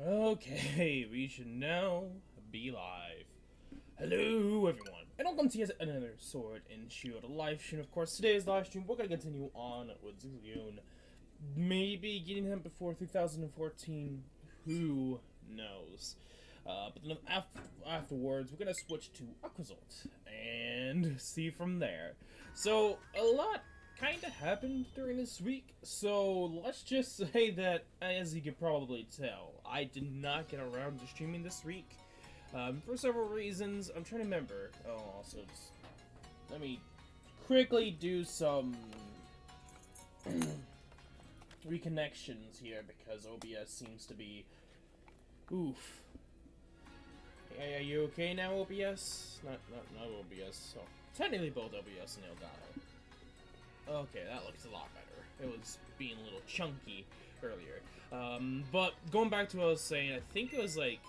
Okay, we should now be live. Hello, everyone, and welcome to yet another Sword and Shield live stream. Of course, today's live stream, we're gonna continue on with Zigzagoon. Maybe getting him before 2014, who knows? But then afterwards, we're gonna switch to Acrozolt and see from there. So, a lot kind of happened during this week, so let's just say that, as you can probably tell, I did not get around to streaming this week, for several reasons. I'm trying to remember. Oh, also, let me quickly do some reconnections here, because OBS seems to be, oof. Hey, are you okay now, OBS? Not OBS, so technically both OBS and Elgato. Okay, that looks a lot better. It was being a little chunky earlier. But going back to what I was saying, I think it was like,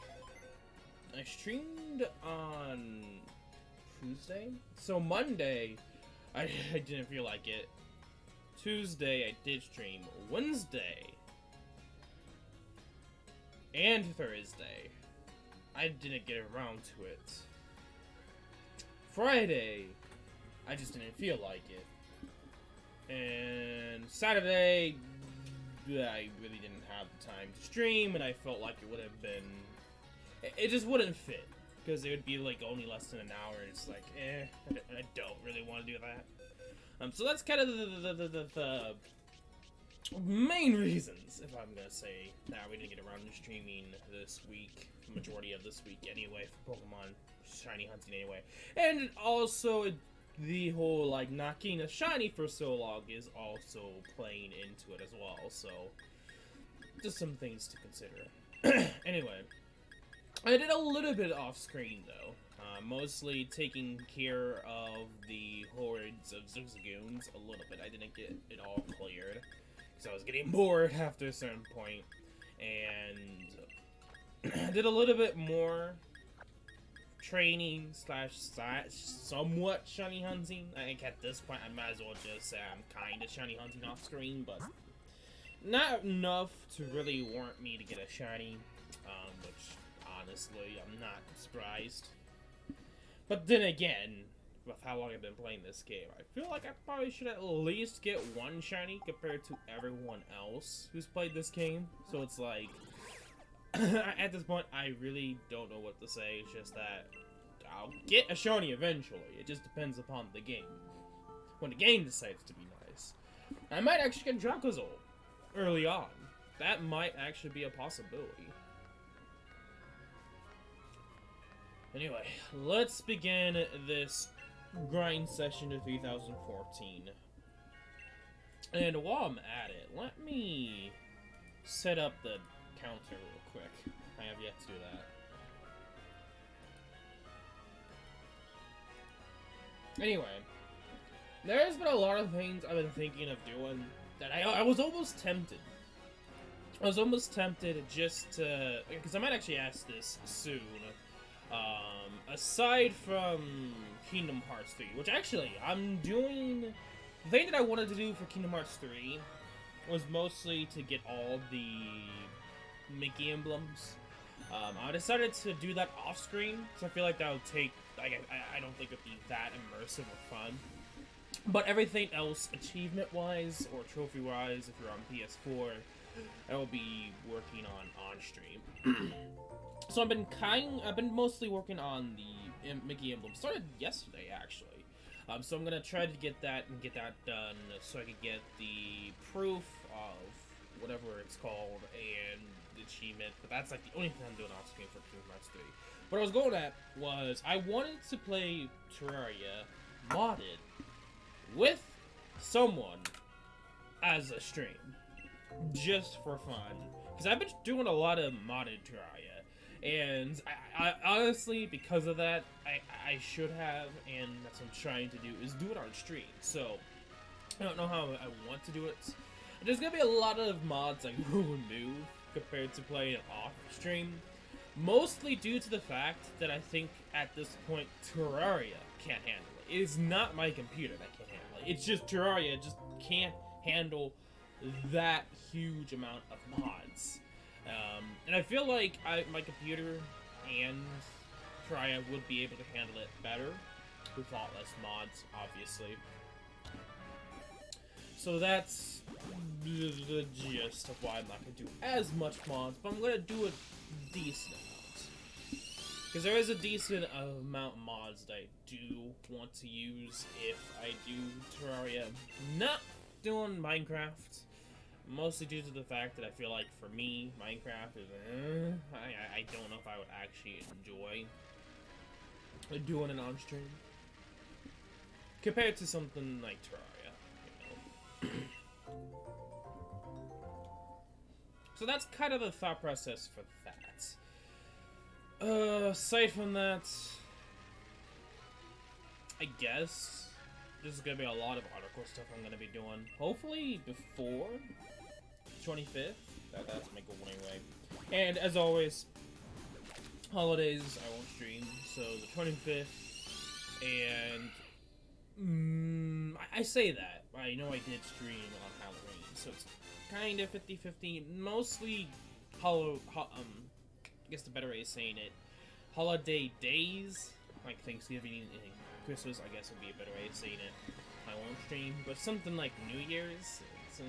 I streamed on Tuesday? So Monday, I didn't feel like it. Tuesday, I did stream. Wednesday, and Thursday, I didn't get around to it. Friday, I just didn't feel like it. And Saturday, I really didn't have the time to stream, and I felt like it would have been... It just wouldn't fit, because it would be like only less than an hour, and it's like, I don't really want to do that. So that's kind of the main reasons, if I'm gonna say, that we didn't get around to streaming this week, the majority of this week anyway, for Pokemon Shiny hunting anyway. And also, the whole, like, not getting a shiny for so long is also playing into it as well, so just some things to consider. Anyway, I did a little bit off-screen, though, mostly taking care of the hordes of Zigzagoons a little bit. I didn't get it all cleared, because I was getting bored after a certain point, and I did a little bit more training slash somewhat shiny hunting. I think at this point I might as well just say I'm kind of shiny hunting off screen, but not enough to really warrant me to get a shiny, which honestly I'm not surprised. But then again, with how long I've been playing this game, I feel like I probably should at least get one shiny compared to everyone else who's played this game. So it's like, at this point, I really don't know what to say. It's just that I'll get a shiny eventually. It just depends upon the game. When the game decides to be nice, I might actually get Acrozolt early on. That might actually be a possibility. Anyway, let's begin this grind session of 2014. And while I'm at it, let me set up the counter real quick. I have yet to do that. Anyway, there's been a lot of things I've been thinking of doing that I was almost tempted. I was almost tempted just to, because I might actually ask this soon. Aside from Kingdom Hearts 3, which actually I'm doing, the thing that I wanted to do for Kingdom Hearts 3 was mostly to get all the Mickey emblems. I decided to do that off screen, so I feel like that would take, I don't think it would be that immersive or fun. But everything else, achievement-wise, or trophy-wise, if you're on PS4, I will be working on stream. So I've been mostly working on the Mickey emblem. Started yesterday, actually. So I'm gonna try to get that done, so I can get the proof of whatever it's called and the achievement. But that's like the only thing I'm doing off screen for Kingdom Hearts 3. What I was going at was I wanted to play Terraria modded with someone as a stream, just for fun, because I've been doing a lot of modded Terraria, and I honestly, because of that, I should have, and that's what I'm trying to do, is do it on stream. So I don't know how I want to do it. There's gonna be a lot of mods I will remove compared to playing it off stream, mostly due to the fact that I think at this point Terraria can't handle it. It is not my computer that can't handle it. It's just Terraria just can't handle that huge amount of mods. And I feel like my computer and Terraria would be able to handle it better with a lot less mods, obviously. So that's the gist of why I'm not going to do as much mods, but I'm going to do a decent amount. Because there is a decent amount of mods that I do want to use if I do Terraria. Not doing Minecraft, mostly due to the fact that I feel like for me, Minecraft is, I don't know if I would actually enjoy doing it on stream. Compared to something like Terraria, you know. So that's kind of the thought process for that. Aside from that, I guess there's gonna be a lot of article stuff I'm gonna be doing. Hopefully before 25th. That's my goal anyway. And as always, holidays I won't stream. So the 25th, and I say that. I know I did stream on Halloween, so it's kind of 50-50. Mostly I guess the better way of saying it, holiday days, like Thanksgiving and Christmas, I guess would be a better way of saying it. I won't stream, but something like New Year's, it's,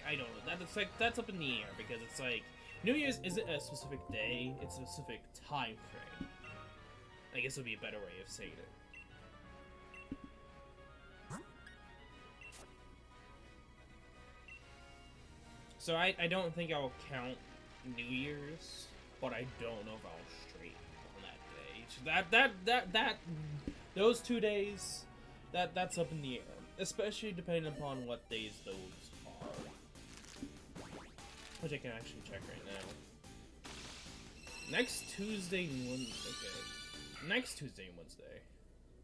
I don't know. That's up in the air, because it's like New Year's isn't a specific day; it's a specific time frame. I guess would be a better way of saying it. So I don't think I'll count New Year's, but I don't know if I'll straight on that day. Those 2 days, that's up in the air, especially depending upon what days those are, which I can actually check right now. Next Tuesday and Wednesday. Okay, next Tuesday and Wednesday.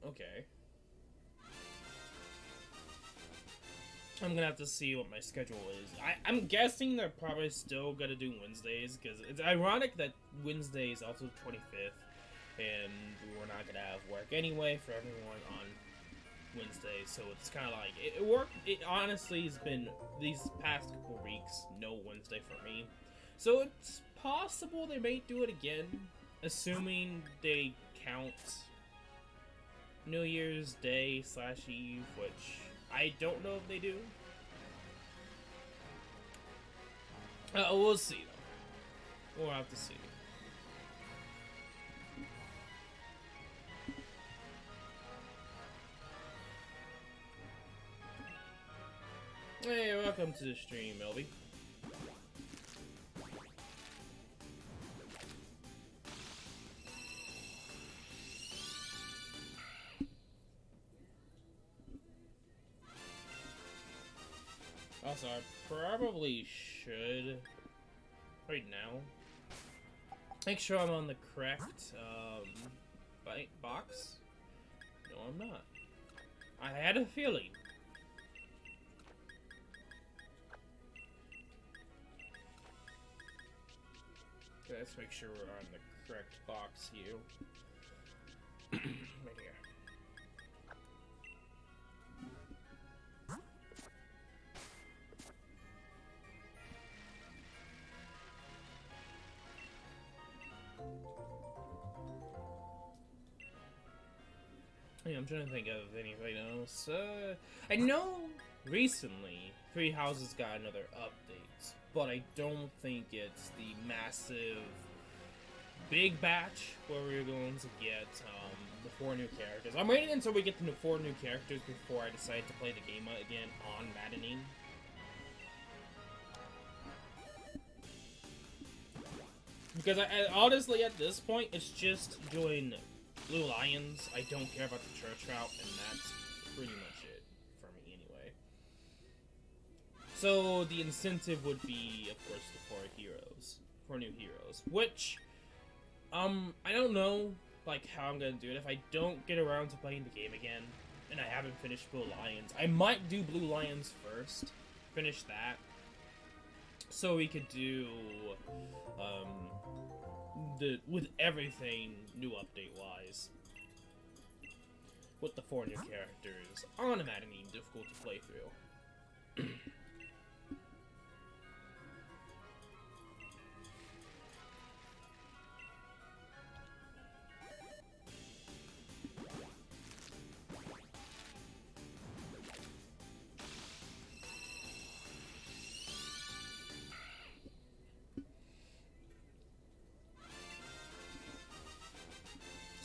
Okay. I'm gonna have to see what my schedule is. I'm guessing they're probably still gonna do Wednesdays, because it's ironic that Wednesday is also 25th, and we're not gonna have work anyway for everyone on Wednesday, so it's kind of like, it worked. It honestly has been, these past couple weeks, no Wednesday for me. So it's possible they may do it again, assuming they count New Year's Day / Eve, which I don't know if they do. We'll see, though. We'll have to see. Hey, welcome to the stream, Melby. Also, I probably should, right now, make sure I'm on the correct, box. No, I'm not. I had a feeling. Okay, let's make sure we're on the correct box here. Right here. Yeah, I'm trying to think of anything else. I know recently Three Houses got another update, but I don't think it's the massive big batch where we're going to get the 4 new characters. I'm waiting until we get the 4 new characters before I decide to play the game again on Maddening. Because I honestly, at this point, it's just doing Blue Lions. I don't care about the church route, and that's pretty much it for me anyway. So the incentive would be, of course, the 4 new heroes, which I don't know like how I'm gonna do it. If I don't get around to playing the game again, and I haven't finished Blue Lions, I might do Blue Lions first, finish that, so we could do with everything new update wise, with the 4 new characters on a Maddening difficult to play through.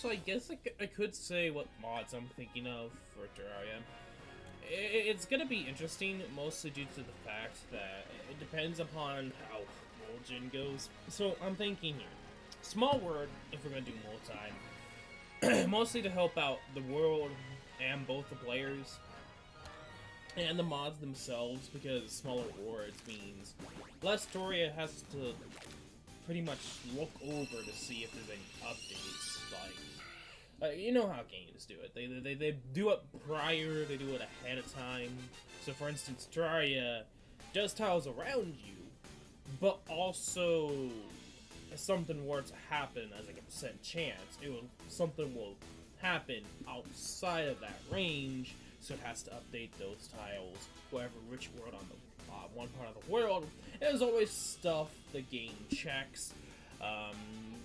So I guess I could say what mods I'm thinking of for Terraria. It's gonna be interesting, mostly due to the fact that it depends upon how Origin goes. So I'm thinking here, small world if we're gonna do multi, mostly to help out the world and both the players and the mods themselves, because smaller worlds means less Terraria has to pretty much look over to see if there's any updates. Like, you know how games do it. They do it prior, they do it ahead of time. So for instance, Terraria does tiles around you, but also if something were to happen as like a percent chance, something will happen outside of that range, so it has to update those tiles, which world on the one part of the world. There's always stuff the game checks.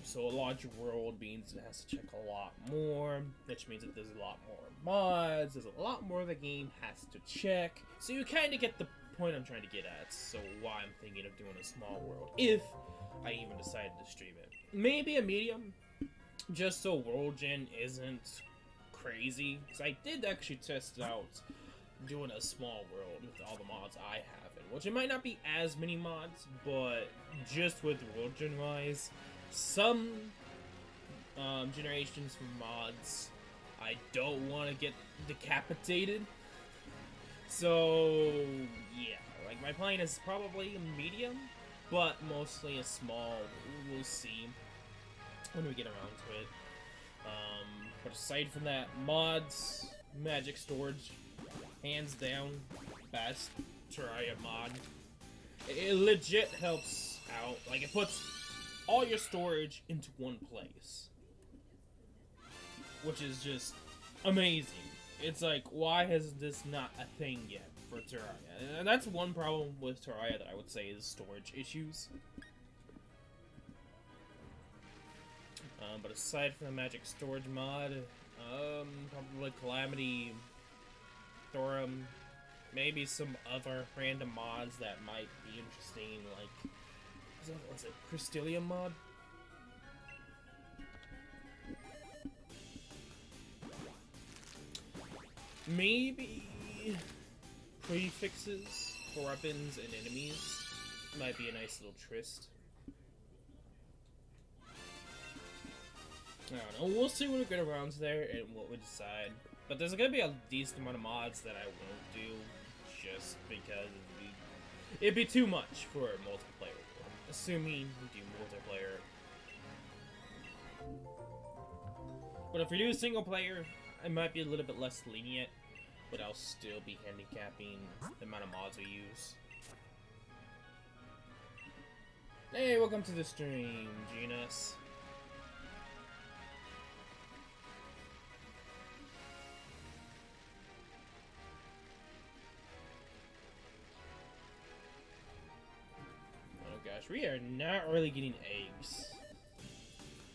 So a larger world means it has to check a lot more, which means that there's a lot more mods, there's a lot more the game has to check. So you kind of get the point I'm trying to get at, so why I'm thinking of doing a small world, if I even decided to stream it. Maybe a medium, just so World Gen isn't crazy, because I did actually test out doing a small world with all the mods I have in, which it might not be as many mods, but just with World Gen wise, some generations from mods I don't want to get decapitated. So yeah, like my plan is probably a medium, but mostly a small. We'll see when we get around to it. But aside from that, mods, magic storage, hands down, best Terraria mod. It legit helps out. Like, it puts all your storage into one place, which is just amazing. It's like, why has this not a thing yet for Terraria? And that's one problem with Terraria that I would say is storage issues. But aside from the magic storage mod, probably Calamity, Thorum, maybe some other random mods that might be interesting, like, was it Crystallium mod? Maybe prefixes for weapons and enemies might be a nice little tryst. I don't know, we'll see when we get around there and what we decide. But there's gonna be a decent amount of mods that I won't do, just because it'd be too much for multiplayer. Assuming we do multiplayer. But if we do single player, I might be a little bit less lenient, but I'll still be handicapping the amount of mods we use. Hey, welcome to the stream, Genus. We are not really getting eggs.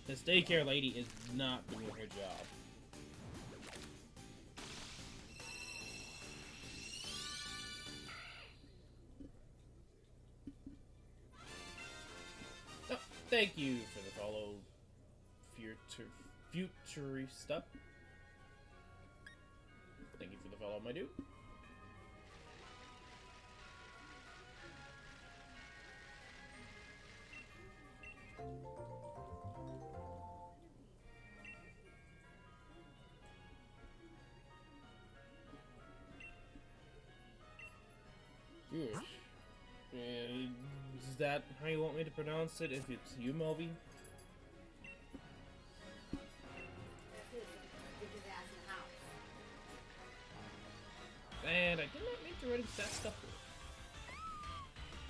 This daycare lady is not doing her job. Oh, thank you for the follow, Futurista. Thank you for the follow, my dude. Is that how you want me to pronounce it? If it's you, Melby? And I did not mean to ready that stuff.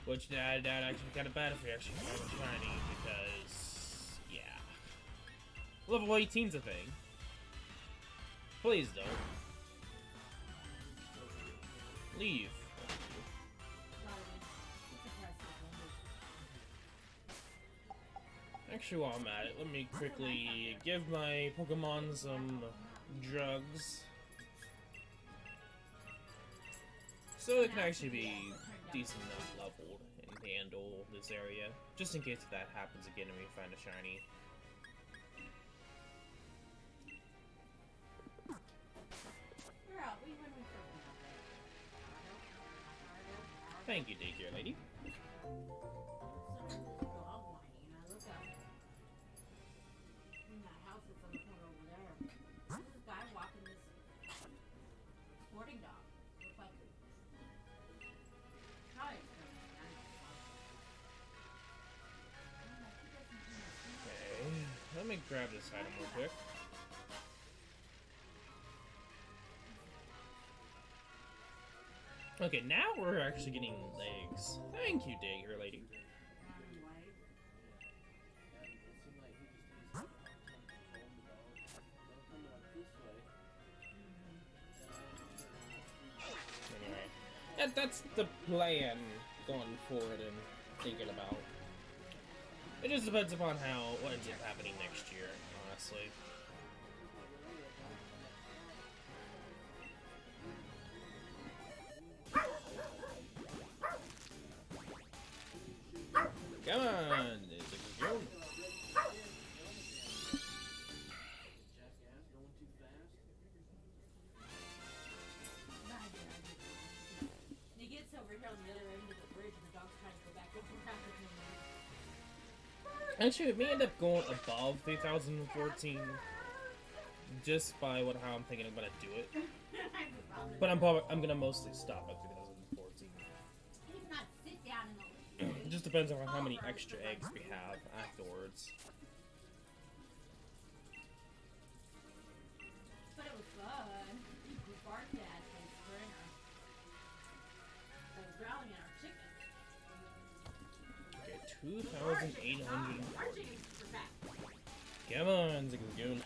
Which that actually kind of bad if we actually find a shiny, because yeah, level 18's a thing. Please don't leave. Actually, while I'm at it, let me quickly give my Pokemon some drugs, so it can actually be decent enough leveled and handle this area, just in case if that happens again and we find a shiny. Thank you, daycare lady. Let me grab this item real quick. Okay, now we're actually getting legs. Thank you, daycare lady. Anyway, that's the plan going forward and thinking about. It just depends upon what ends up happening next year, honestly. Come on, Zigzagoon. He gets over here on the other end of the bridge and the dog's trying to go back over after him. Actually, it may end up going above 2014 just by how I'm thinking I'm gonna do it. But I'm gonna mostly stop at 2014. It just depends on how many extra eggs we have afterwards. But it was fun. We barked at his sprinter. I was growling at our chickens. Okay, 2,840. Our chickens were back. Come on, Zigzagoon.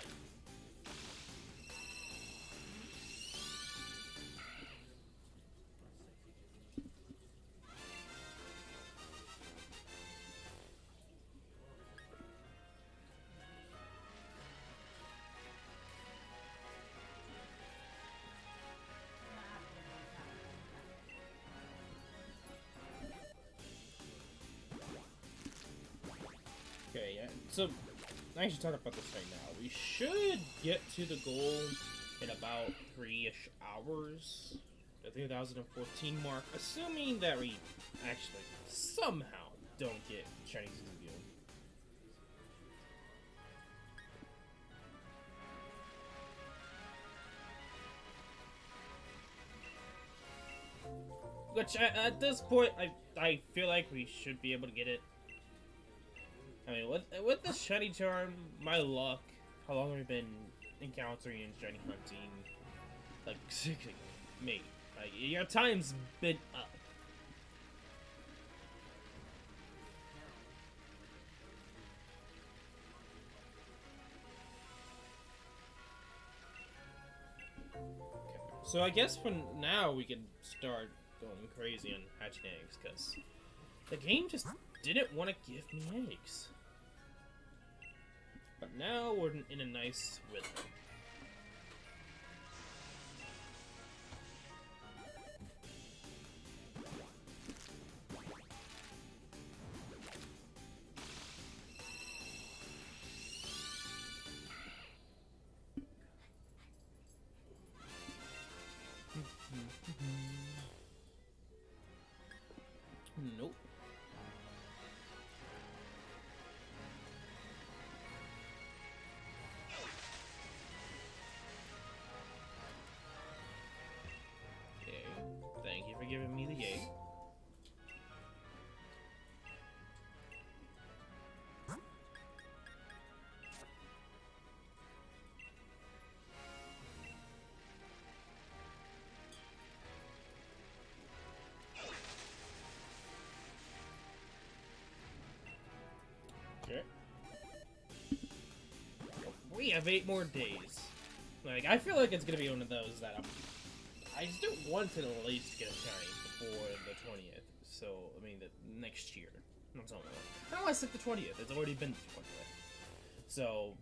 Okay, yeah. So, I should talk about this right now. We should get to the goal in about 3-ish hours. The 2014 mark, assuming that we actually somehow don't get shiny Zigzagoon. Which, at this point, I feel like we should be able to get it. I mean, with the shiny charm, my luck, how long have we been encountering and shiny hunting? Like, seriously, mate, like, your time's been up. Okay. So I guess for now we can start going crazy on hatching eggs, because the game just didn't want to give me eggs. But now we're in a nice rhythm. Nope. Okay, thank you for giving me the yay. Okay. We have 8 more days. Like, I feel like it's gonna be one of those that I just don't want to at least get a shiny before the 20th. So, I mean, the next year. I'm talking about. I don't want to set the 20th. It's already been the 20th. So,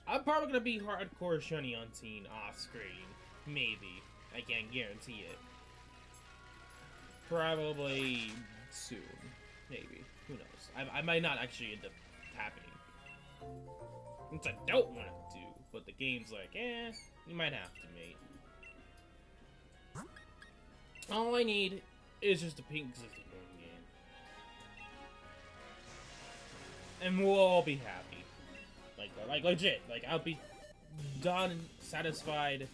I'm probably gonna be hardcore shiny hunting off screen. Maybe. I can't guarantee it. Probably soon. Maybe. Who knows? I might not actually end up happening. Which I don't want to do, but the game's like, you might have to, mate. All I need is just a pink Zigzagoon game. And we'll all be happy. Like legit. Like, I'll be done, satisfied,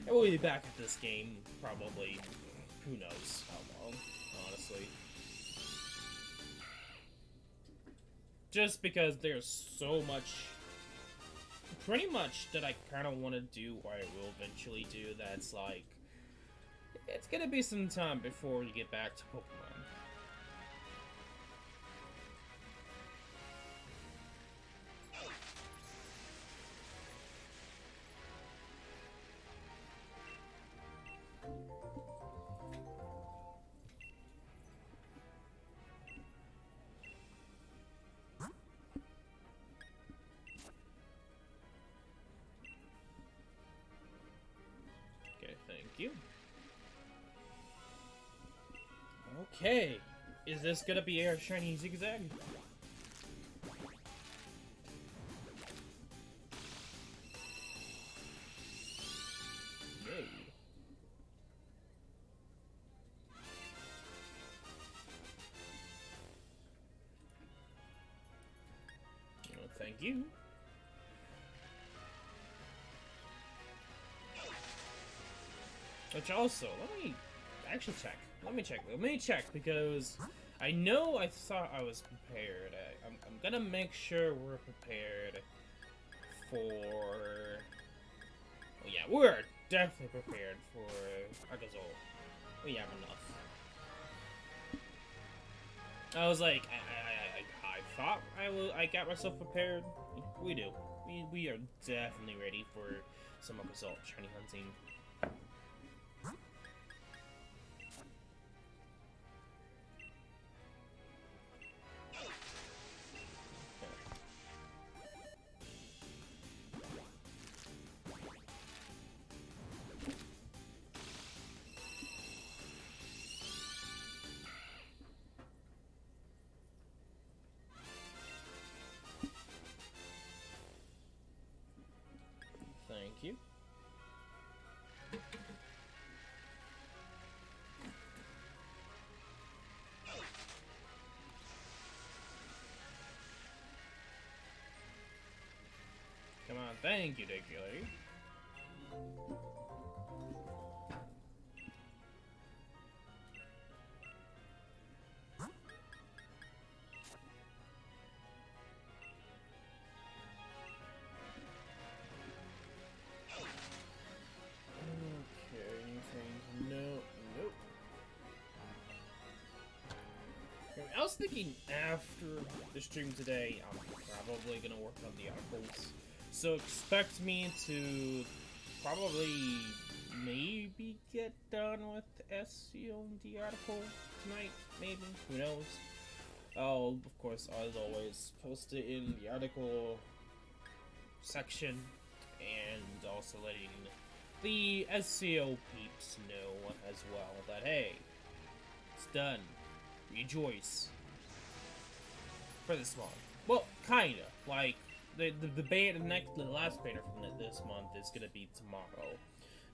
and we'll be back at this game probably, who knows how long, honestly. Just because there's so much, pretty much, that I kind of want to do, or I will eventually do, that's like, it's gonna be some time before we get back to Pokemon. Okay, thank you. Okay, is this gonna be our shiny Zigzag? Yay. Oh, thank you. Which also, let me actually check. Let me check, because I know I thought I was prepared. I'm gonna make sure we're prepared for... Oh yeah, we're definitely prepared for Acrozolt. We have enough. I was like, I thought I got myself prepared. We do. We are definitely ready for some Acrozolt shiny hunting. Thank you. Come on, thank you, Diggly. I was thinking after the stream today, I'm probably gonna work on the articles. So expect me to probably maybe get done with the SAO MD article tonight, maybe, who knows. I'll, of course, as always, post it in the article section, and also letting the SAO peeps know as well that, hey, it's done. Rejoice. For this month. Well, kinda. Like, the last banner from this month is gonna be tomorrow.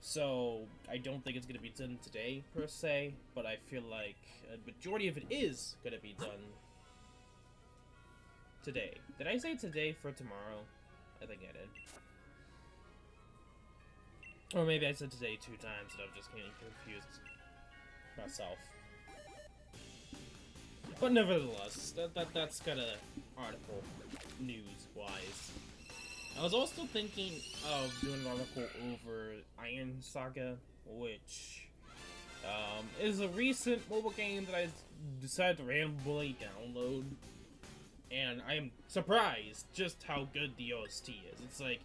So, I don't think it's gonna be done today, per se, but I feel like a majority of it is gonna be done today. Did I say today for tomorrow? I think I did. Or maybe I said today 2 times and I'm just getting confused myself. But nevertheless, that's kind of article news-wise. I was also thinking of doing an article over Iron Saga, which is a recent mobile game that I decided to randomly download. And I am surprised just how good the OST is. It's like,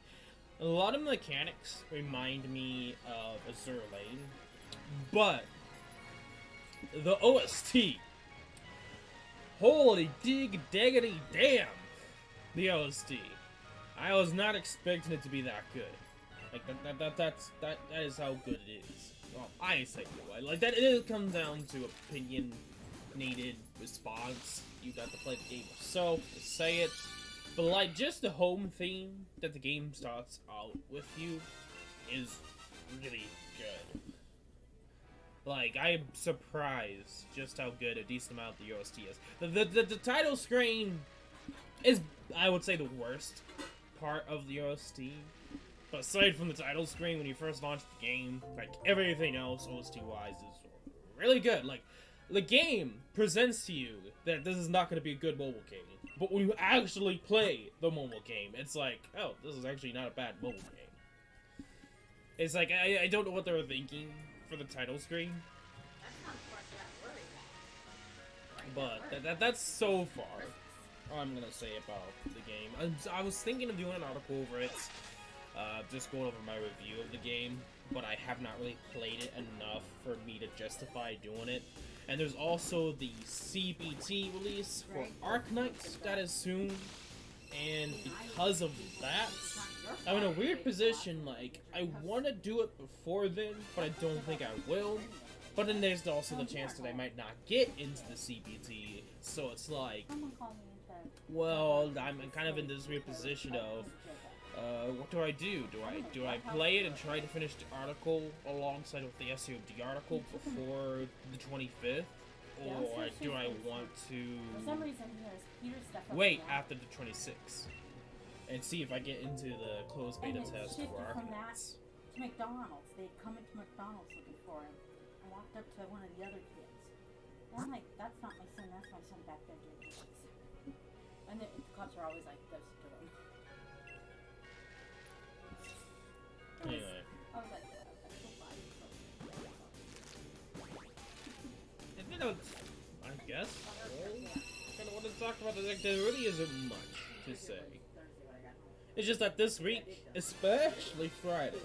a lot of mechanics remind me of Azur Lane, but the OST... Holy diggity damn! The OST. I was not expecting it to be that good. Like that is how good it is. Well, I say like that. It comes down to opinionated response. You got to play the game yourself to say it, but like just the home theme that the game starts out with you is really good. Like, I'm surprised just how good a decent amount of the OST is. The title screen is, I would say, the worst part of the OST. But aside from the title screen, when you first launch the game, like, everything else, OST-wise, is really good. Like, the game presents to you that this is not going to be a good mobile game. But when you actually play the mobile game, it's like, oh, this is actually not a bad mobile game. It's like, I don't know what they were thinking for the title screen. But that's so far all I'm going to say about the game. I was thinking of doing an article over it, just going over my review of the game, but I have not really played it enough for me to justify doing it. And there's also the CBT release for Arknight that is soon, and because of that, I'm in a weird position. Like, I want to do it before then, but I don't think I will. But then there's also the chance that I might not get into the CBT, so it's like, well, I'm kind of in this weird position of, what do I do? Do I play it and try to finish the article alongside with the SAO MD article before the 25th? Or do I want to wait after the 26th and see if I get into the closed beta test for Arknights? To McDonald's. They'd come into McDonald's looking for him. I walked up to one of the other kids. And I'm like, that's not my son, that's my son back there doing this. And the cops are always like this to him. Anyway. I was like, that's so funny. And you know, I guess kind of want to talk about this. Like, there really isn't much to say. It's just that this week, especially Friday,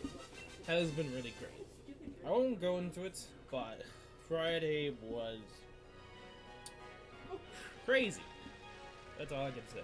has been really great. I won't go into it, but Friday was crazy. That's all I can say.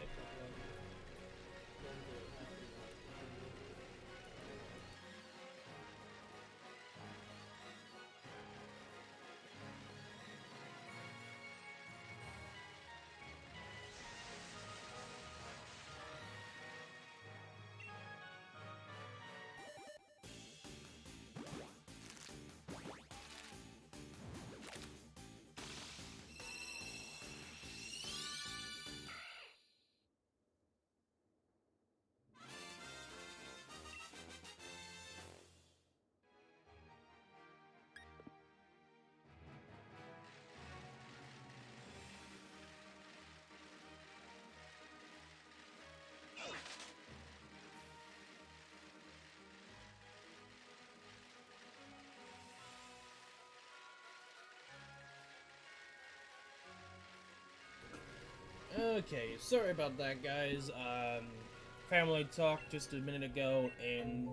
Okay, sorry about that, guys. Family talk just a minute ago, and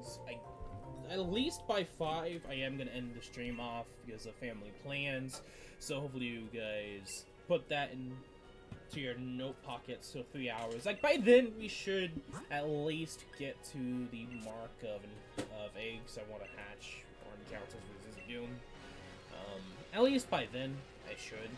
at least by 5, I am gonna end the stream off because of family plans. So hopefully you guys put that into your note pockets. So 3 hours. Like, by then we should at least get to the mark of eggs I want to hatch or encounters with Zigzagoon. At least by then I should.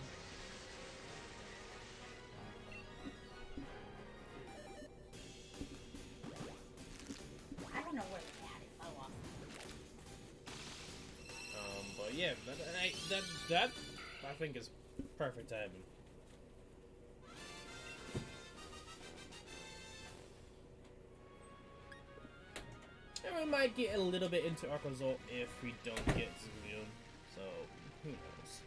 Yeah, that I think is perfect timing. And we might get a little bit into Acrozolt if we don't get Zigzagoon, so who knows.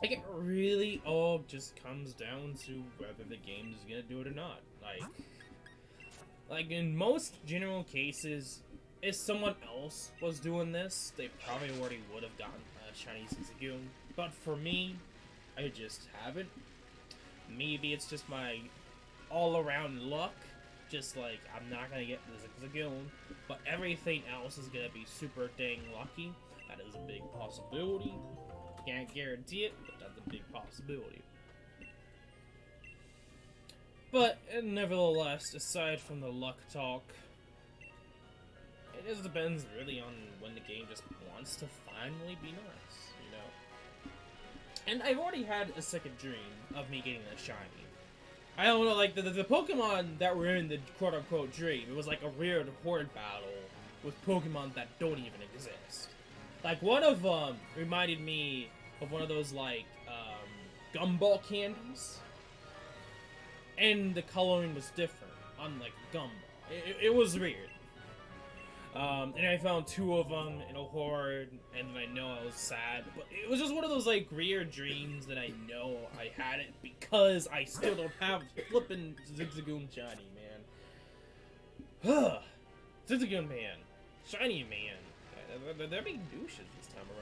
Like, it really all just comes down to whether the game is gonna do it or not. Like in most general cases, if someone else was doing this, they probably already would have gotten a Chinese Zigzagoon. But for me, I just haven't. Maybe it's just my all-around luck. Just like, I'm not gonna get the Zigzagoon, but everything else is gonna be super dang lucky. That is a big possibility. Can't guarantee it, but that's a big possibility. But nevertheless, aside from the luck talk, it just depends really on when the game just wants to finally be nice, you know? And I've already had a second dream of me getting a shiny. I don't know, like, the Pokemon that were in the quote-unquote dream, it was like a weird horde battle with Pokemon that don't even exist. Like, one of them reminded me of one of those, like, gumball candies. And the coloring was different, unlike gumball. It was weird. And I found 2 of them in a horde, and then I know I was sad. But it was just one of those, like, weird dreams that I know I had it because I still don't have flippin' Zigzagoon shiny, man. Zigzagoon man. Shiny man. They're being douches this time around.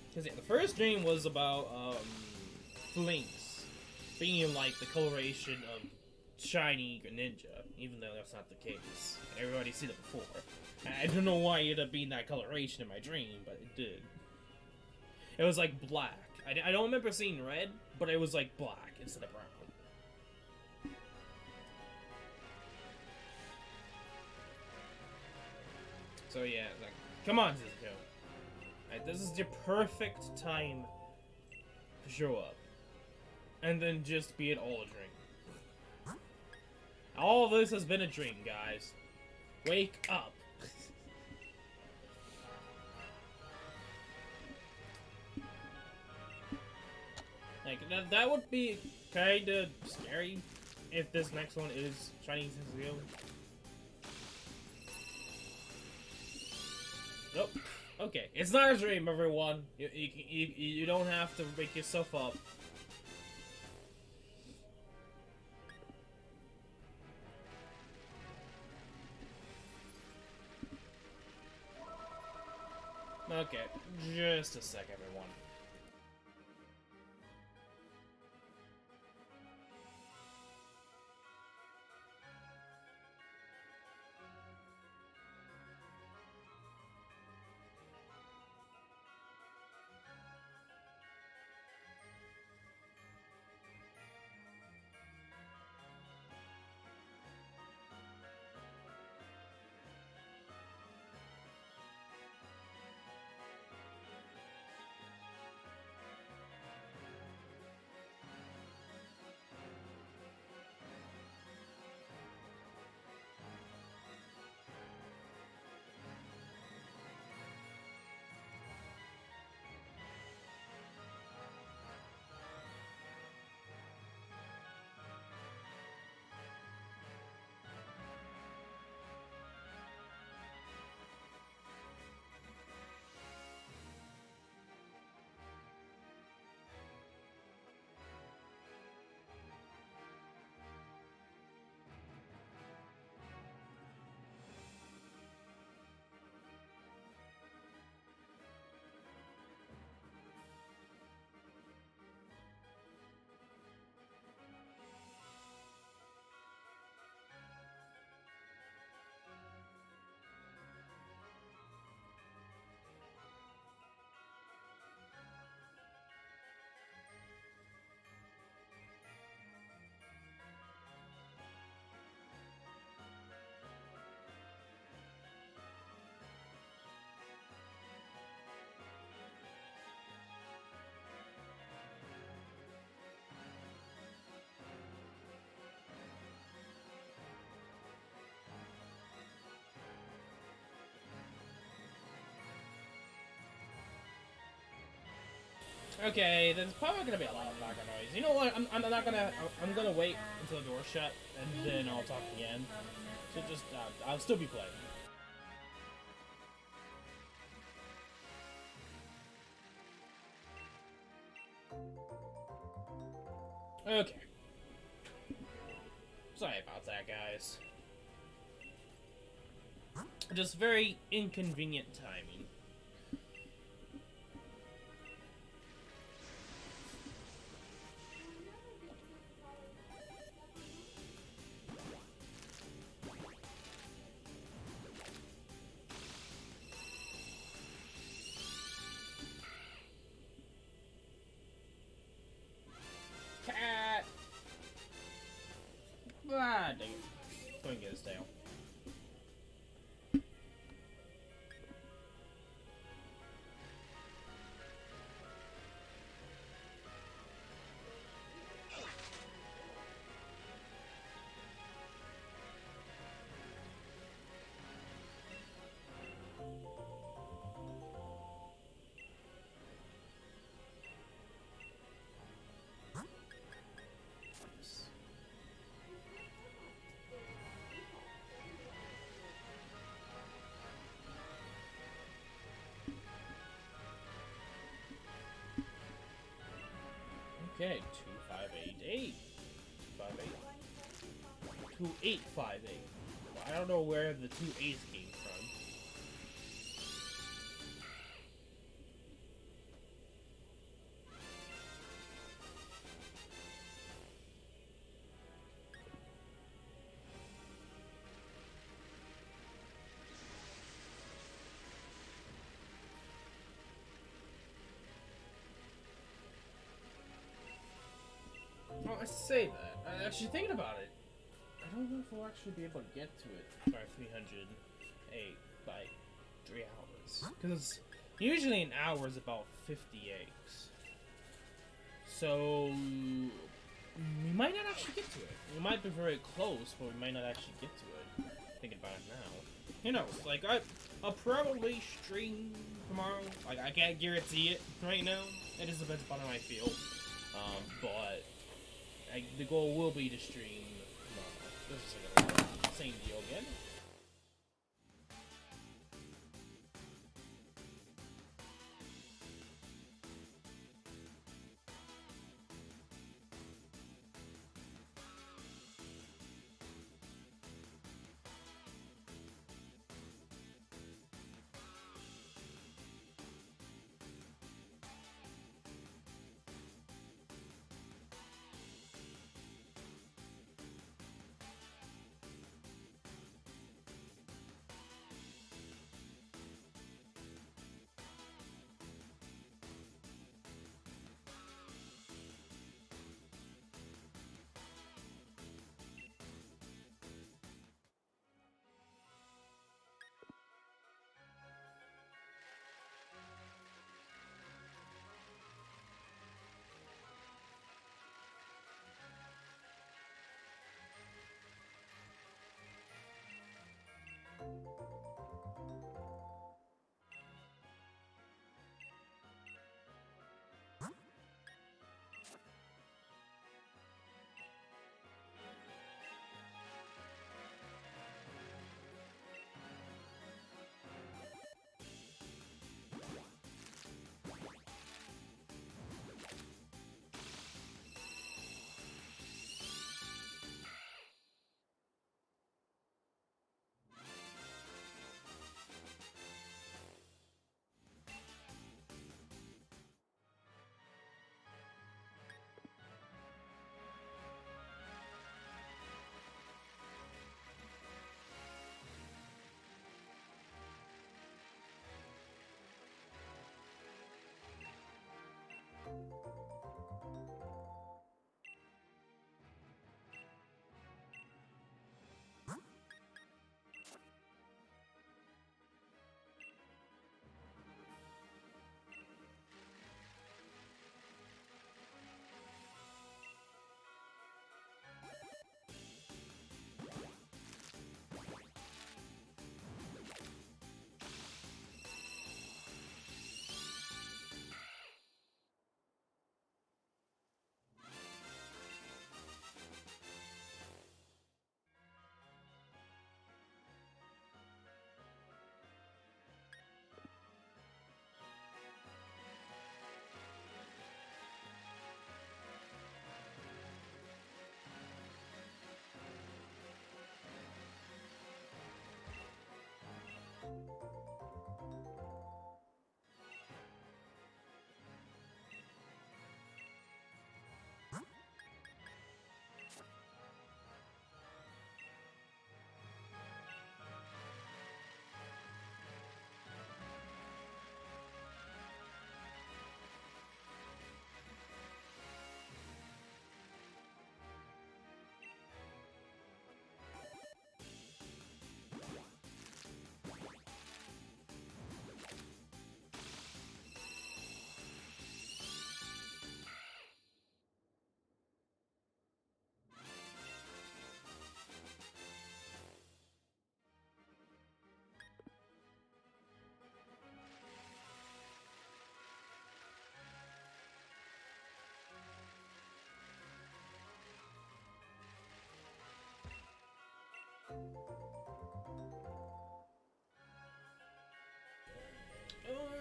Because, yeah, the first dream was about, Flinks being, like, the coloration of shiny ninja, even though that's not the case. Everybody's seen it before. I don't know why it ended up being that coloration in my dream, but it did. It was, like, black. I don't remember seeing red, but it was, like, black instead of brown. So, yeah, like, come on, Zizko. This is your perfect time to show up. And then just be it all a dream. All this has been a dream, guys. Wake up. Like, that would be kinda scary if this next one is Chinese Zigzagoon. Nope. Okay, it's not a dream, everyone. You don't have to wake yourself up. Okay, just a sec, everyone. Okay, there's probably gonna be a lot of background noise. You know what? I'm not gonna. I'm gonna wait until the door's shut, and then I'll talk again. So just, I'll still be playing. Okay. Sorry about that, guys. Just very inconvenient timing. Cat! Ah, dang it. Go and get his tail. Okay, 2588. 258. 2858. Well, I don't know where the 2 8s came from. Oh, I say that. Actually, thinking about it, I don't know if we'll actually be able to get to it by 308 by 3 hours. Because usually an hour is about 50 eggs. So we might not actually get to it. We might be very close, but we might not actually get to it. Thinking about it now. Who knows? Like, I'll probably stream tomorrow. Like, I can't guarantee it right now. It just depends upon how I feel. But the goal will be to stream tomorrow. This is like the same deal again.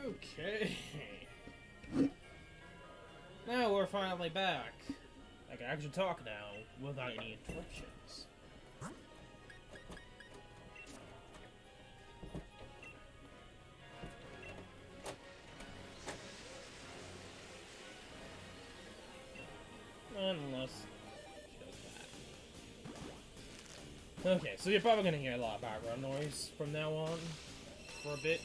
Okay. Now we're we're finally back. I can actually talk now without any interruptions. Unless she does that. Okay, so you're probably gonna hear a lot of background noise from now on for a bit.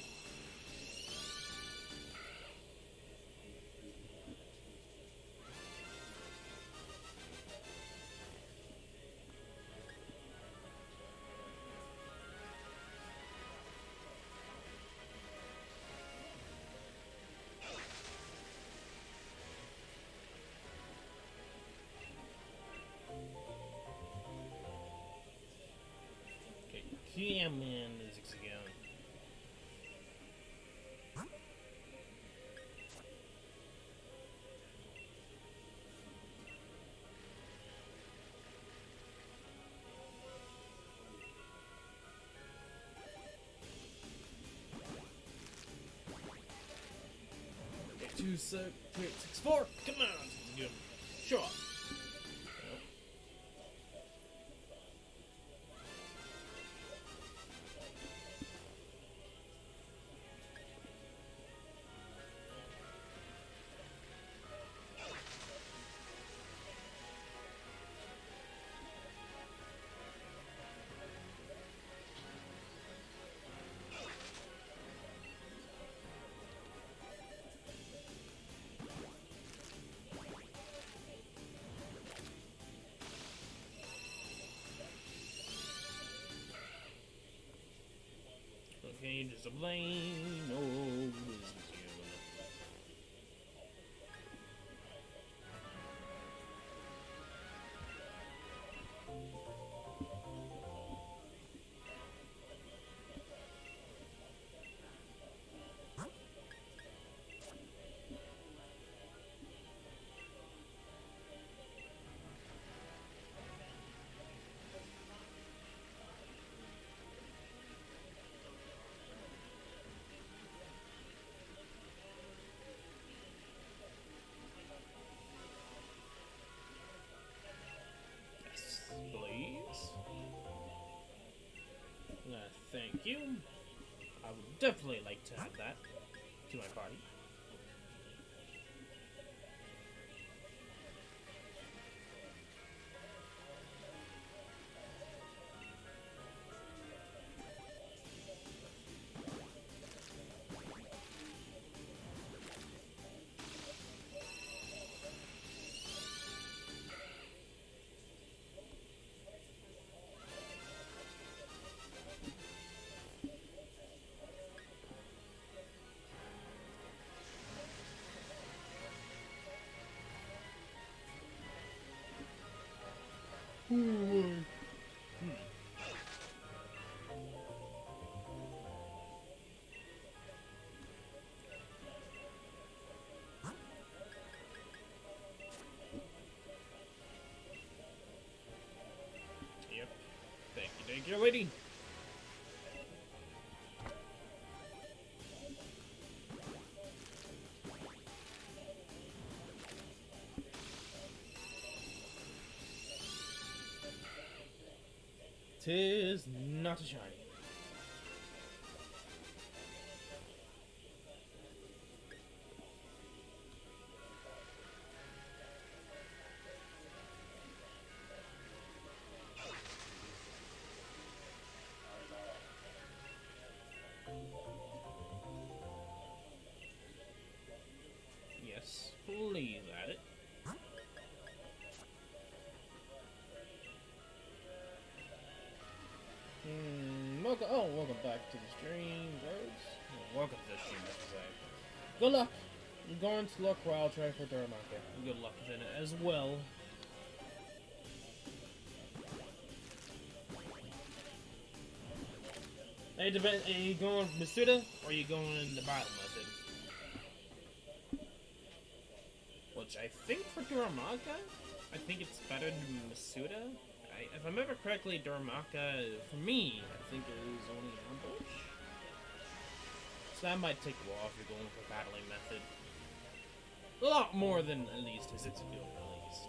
Yeah, man, Zigzagoon. Okay, 2, 6, 4. Come on, Zigzagoon. Show up. Okay, just a plain old Zigzagoon. Please. Thank you. I would definitely like to add that to my party. Yep. Thank you, lady. Tis not a shiny. Yes, please add it. Welcome back to the stream, guys. Welcome to the stream, I should say. Good luck. I'm going to look where I'll try for Duramaka. Good luck with it as well. Are you going Masuda or are you going the battle method? Which I think for Duramaka, I think it's better than Masuda. If I remember correctly, Duramaka, for me, I think it is only ambush. So that might take a while if you're going for battling method. A lot more than at least his Zigzagoon, at least.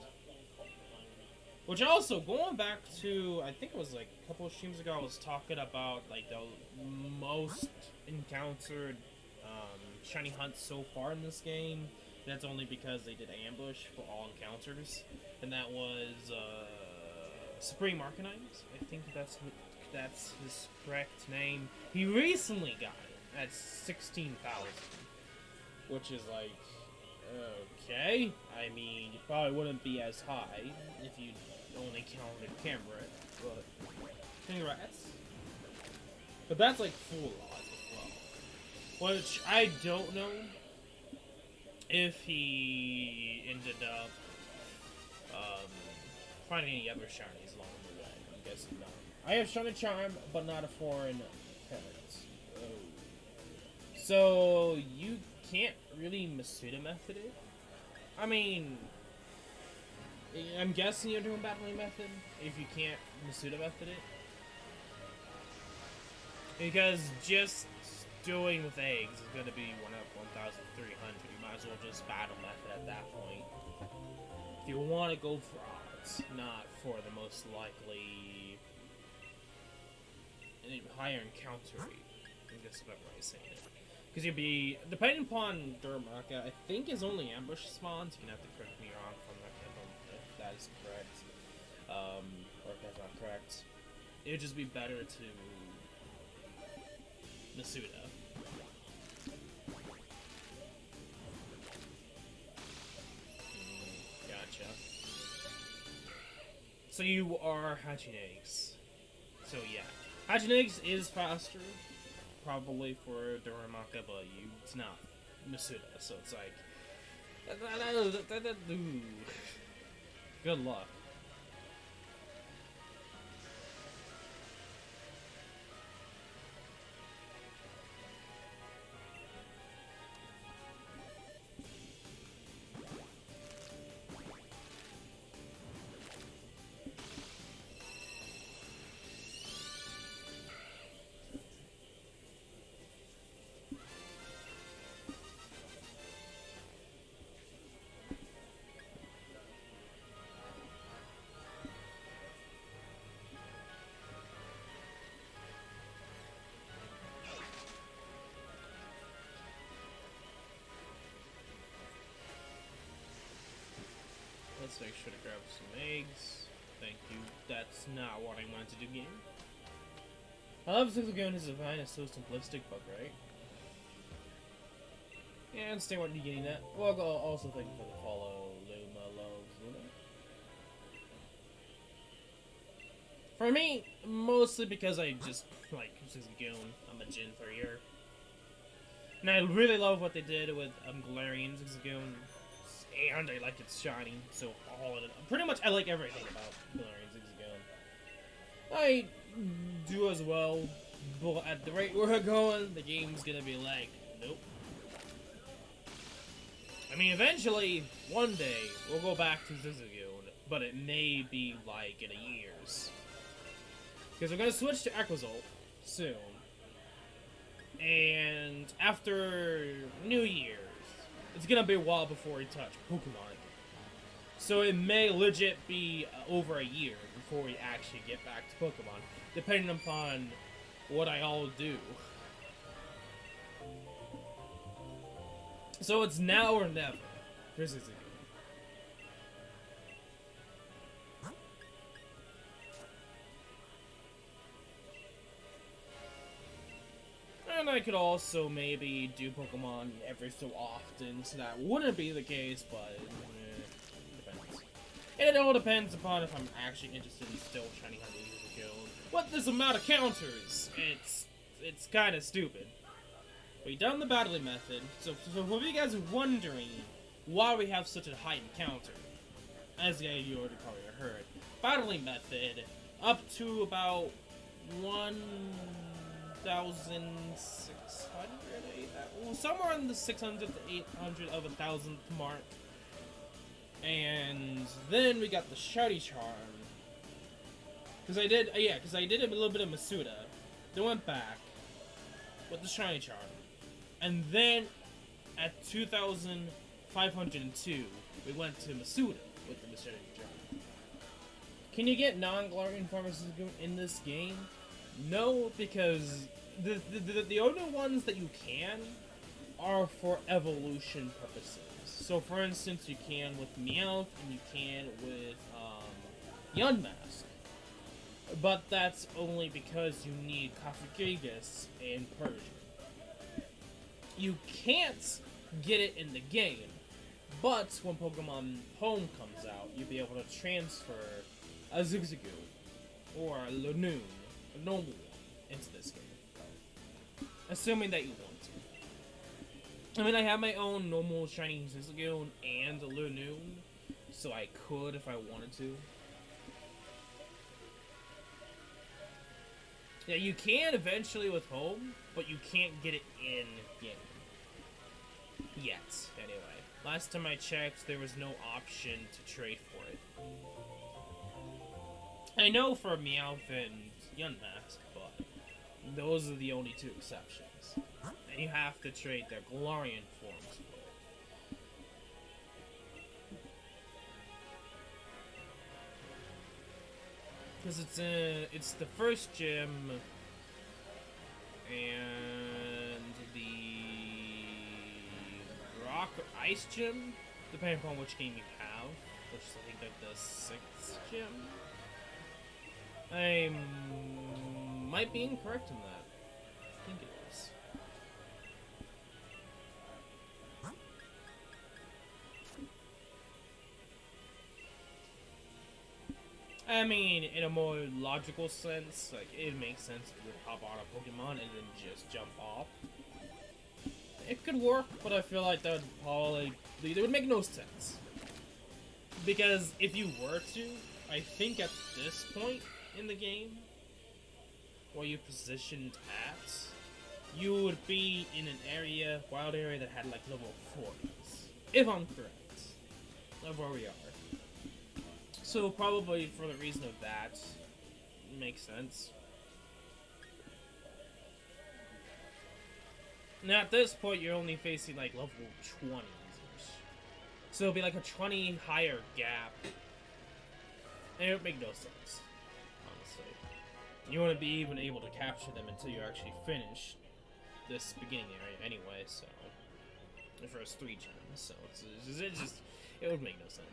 Which also, going back to, I think it was like a couple of streams ago, I was talking about like the most encountered shiny hunts so far in this game. That's only because they did ambush for all encounters, and that was Supreme Arcanine. I think that's his correct name. He recently got it at 16,000, which is like, okay. I mean, you probably wouldn't be as high if you only counted camera, but congrats. But that's like full odds as well, which I don't know if he ended up finding any other shinies along the way. I'm guessing not. I have Shiny Charm, but not a foreign parent. Oh. So you can't really Masuda method it? I mean, I'm guessing you're doing battling method if you can't Masuda method it. Because just doing with eggs is going to be 1,300. You might as well just battle method at that point. If you want to go for odds, not for the most likely higher encounter rate. I think that's the better way of saying it. Because you'd be, depending upon Durmaka, I think is only ambush spawns. You're going to have to correct me wrong if that is correct. Or if that's not correct. It would just be better to Masuda. Gotcha. So you are hatching eggs. So yeah. Hatching eggs is faster, probably for Durmaka, but it's not Masuda, so it's like... Dude. Good luck. Let's make sure to grab some eggs. Thank you. That's not what I wanted to do, game. I love Zigzagoon. His design is so simplistic, but great. Yeah, I understand what you're getting at. Well, also thank you for the follow, Luma Loves Luna. For me, mostly because I just like Zigzagoon. I'm a Gen 3er. And I really love what they did with Galarian Zigzagoon. And I like its shiny, so all of it. Pretty much, I like everything about Galarian Zigzagoon. I do as well, but at the rate we're going, the game's gonna be like, nope. I mean, eventually, one day, we'll go back to Zigzagoon, but it may be like in a year's. Because we're gonna switch to Acrozolt soon. And after New Year's, it's gonna be a while before we touch Pokemon. So it may legit be over a year before we actually get back to Pokemon, depending upon what I all do. So it's now or never. Here's Zigzagoon. And I could also maybe do Pokemon every so often, so that wouldn't be the case, but it depends. And it all depends upon if I'm actually interested in still shiny hunting Zigzagoon. With this amount of counters, it's kind of stupid. We've done the battling method, so if you guys are wondering why we have such a high encounter, as you already probably heard, battling method up to about 1,600, well, somewhere in the 600 to 800 of 1,000th mark. And then we got the Shiny Charm. Because I did a little bit of Masuda. Then went back with the Shiny Charm. And then at 2,000 502, we went to Masuda with the Machete Journey. Can you get non-Glorian forms in this game? No, because the only ones that you can are for evolution purposes. So, for instance, you can with Meowth and you can with Yunmask. But that's only because you need Cofagrigus and Persian. You can't get it in the game, but when Pokemon Home comes out, you'll be able to transfer a Zigzagoon or a Lanoon, a normal one, into this game. Assuming that you want to. I mean, I have my own normal shiny Zigzagoon and a Lanoon, so I could if I wanted to. Yeah, you can eventually with Home, but you can't get it in game. Yet, anyway. Last time I checked, there was no option to trade for it. I know for Meowth and Yunmask, but those are the only two exceptions. And you have to trade their Galarian forms for it. Because it's the first gym and the Rock or Ice gym, depending upon which game you have, which is I think like the 6th gym. I might be incorrect in that. I think it is. I mean, in a more logical sense, like, it makes sense if you would hop on a Pokemon and then just jump off. It could work, but I feel like that would probably... It would make no sense. Because if you were to, I think at this point in the game, where you're positioned at, you would be in an area, wild area, that had like level 40s. If I'm correct. Of where we are. So probably for the reason of that, makes sense. Now at this point you're only facing like level 20s. So it'll be like a 20 higher gap. And it would make no sense, honestly. You wouldn't be even able to capture them until you actually finish this beginning area anyway, so... The first 3 gens, so it would make no sense.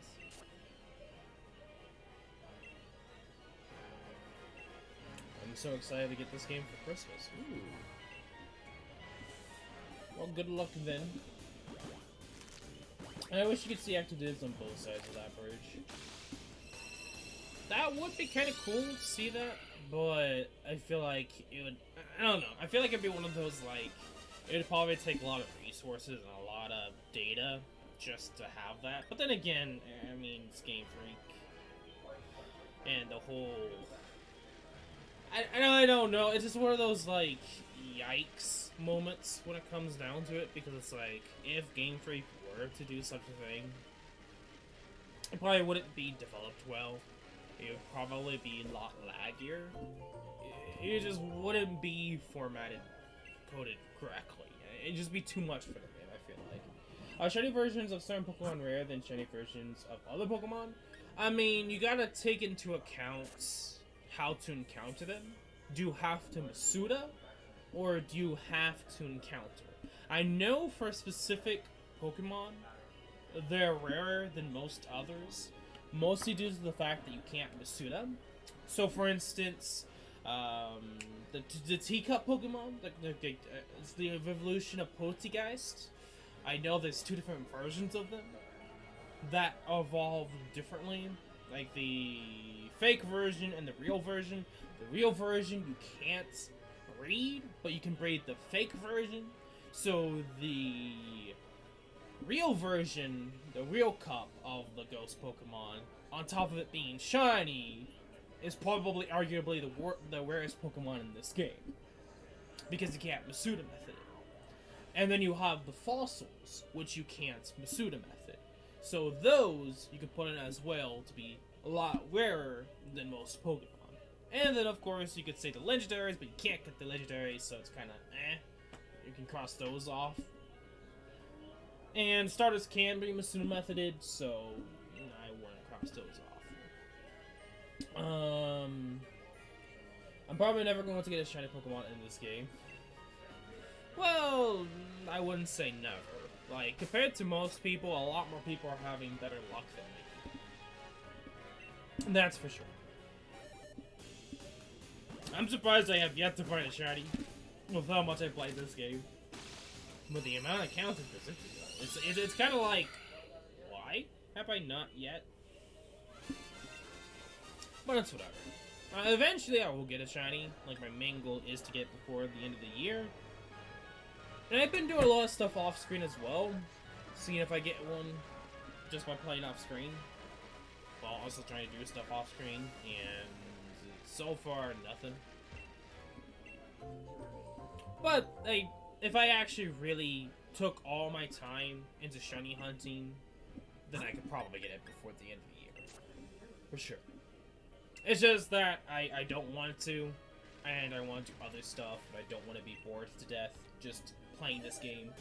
I'm so excited to get this game for Christmas. Ooh. Well, good luck then. And I wish you could see active divs on both sides of that bridge. That would be kind of cool to see that, but I feel like it would... I don't know. I feel like it'd be one of those, like... It would probably take a lot of resources and a lot of data just to have that. But then again, I mean, it's Game Freak. And the whole... I don't know. It's just one of those, like, yikes moments when it comes down to it. Because it's like, if Game Freak were to do such a thing, it probably wouldn't be developed well. It would probably be a lot laggier. It just wouldn't be formatted, coded correctly. It'd just be too much for the game, I feel like. Shiny versions of certain Pokemon rare than shiny versions of other Pokemon? I mean, you gotta take into account how to encounter them. Do you have to Masuda, or do you have to encounter? I know for specific Pokemon, they're rarer than most others, mostly due to the fact that you can't Masuda. So, for instance, the teacup Pokemon, it's the evolution of Poltegeist. I know there's 2 different versions of them that evolve differently, like the fake version and the real version. The real version you can't breed, but you can breed the fake version. So the real version, the real cup of the ghost Pokemon, on top of it being shiny, is probably arguably the rarest Pokemon in this game. Because you can't Masuda method it. And then you have the fossils, which you can't Masuda method. So those you can put in as well to be a lot rarer than most Pokemon. And then of course you could say the legendaries, but you can't get the legendaries, so it's kinda eh. You can cross those off. And starters can be Masuda methoded, so I wouldn't cross those off. I'm probably never going to get a shiny Pokemon in this game. Well, I wouldn't say never. Like, compared to most people, a lot more people are having better luck than me. And that's for sure. I'm surprised I have yet to find a shiny with how much I played this game. With the amount of counting specifically. It's kind of like, why have I not yet? But it's whatever. Eventually I will get a shiny. Like, my main goal is to get it before the end of the year. And I've been doing a lot of stuff off screen as well. Seeing if I get one just by playing off screen. While also trying to do stuff off screen. And so far, nothing. But, like, if I actually really took all my time into shiny hunting, then I could probably get it before the end of the year. For sure. It's just that I don't want to, and I want to do other stuff, but I don't want to be bored to death just playing this game.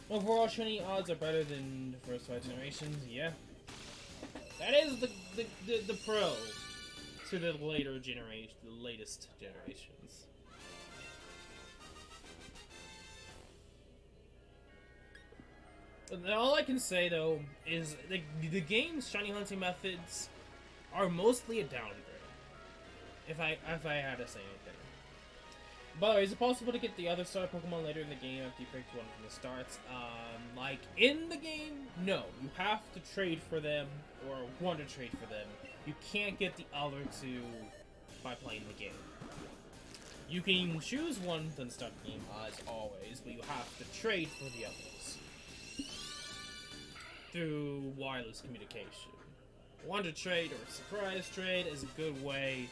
Overall, shiny odds are better than the first 5 generations, yeah. That is the pro to the later generation, the latest generations. And all I can say though is the game's shiny hunting methods are mostly a downgrade. If I had to say anything. By the way, is it possible to get the other starter Pokemon later in the game after you picked one from the starts? Like in the game, no. You have to trade for them or want to trade for them. You can't get the other two by playing the game. You can choose one from the start of the game as always, but you have to trade for the others through wireless communication. Want to trade or surprise trade is a good way.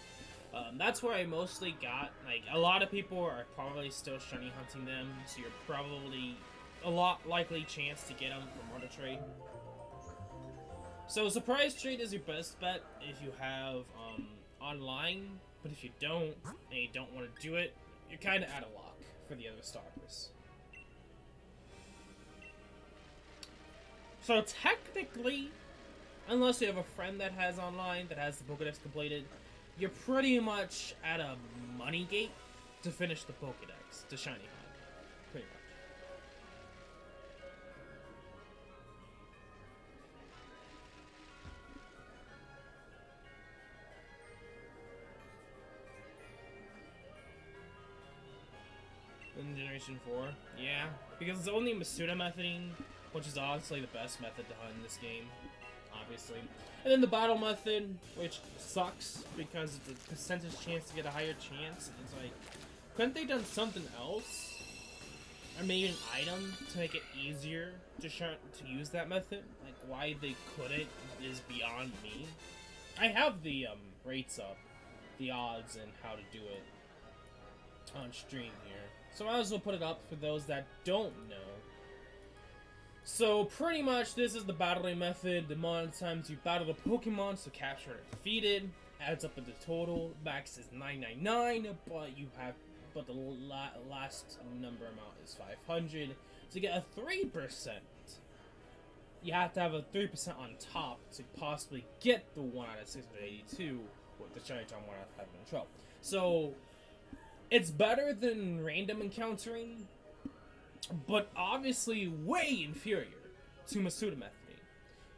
That's where I mostly got, like, a lot of people are probably still shiny hunting them, so you're probably a lot likely chance to get them from Want to Trade. So surprise trade is your best bet if you have online, but if you don't, and you don't want to do it, you're kind of out of luck for the other starters. So technically, unless you have a friend that has online, that has the Pokédex completed, you're pretty much at a money gate to finish the Pokédex, to shiny hunt. Pretty much. In Generation 4, yeah. Because it's only Masuda methoding, which is honestly the best method to hunt in this game. Obviously. And then the battle method, which sucks because it's a percentage chance to get a higher chance. And it's like, couldn't they done something else? Or maybe an item to make it easier to use that method? Like, why they couldn't is beyond me. I have the rates up, the odds, and how to do it on stream here. So I might as well put it up for those that don't know. So pretty much this is the battling method. The amount of times you battle the Pokemon, so captured or defeated, adds up into total. Max is 999, but the last number amount is 500. To get a 3%, you have to have a 3% on top to possibly get the 1 out of 682 with the shiny charm 1 out of 512. So it's better than random encountering, but obviously way inferior to Masuda methoding.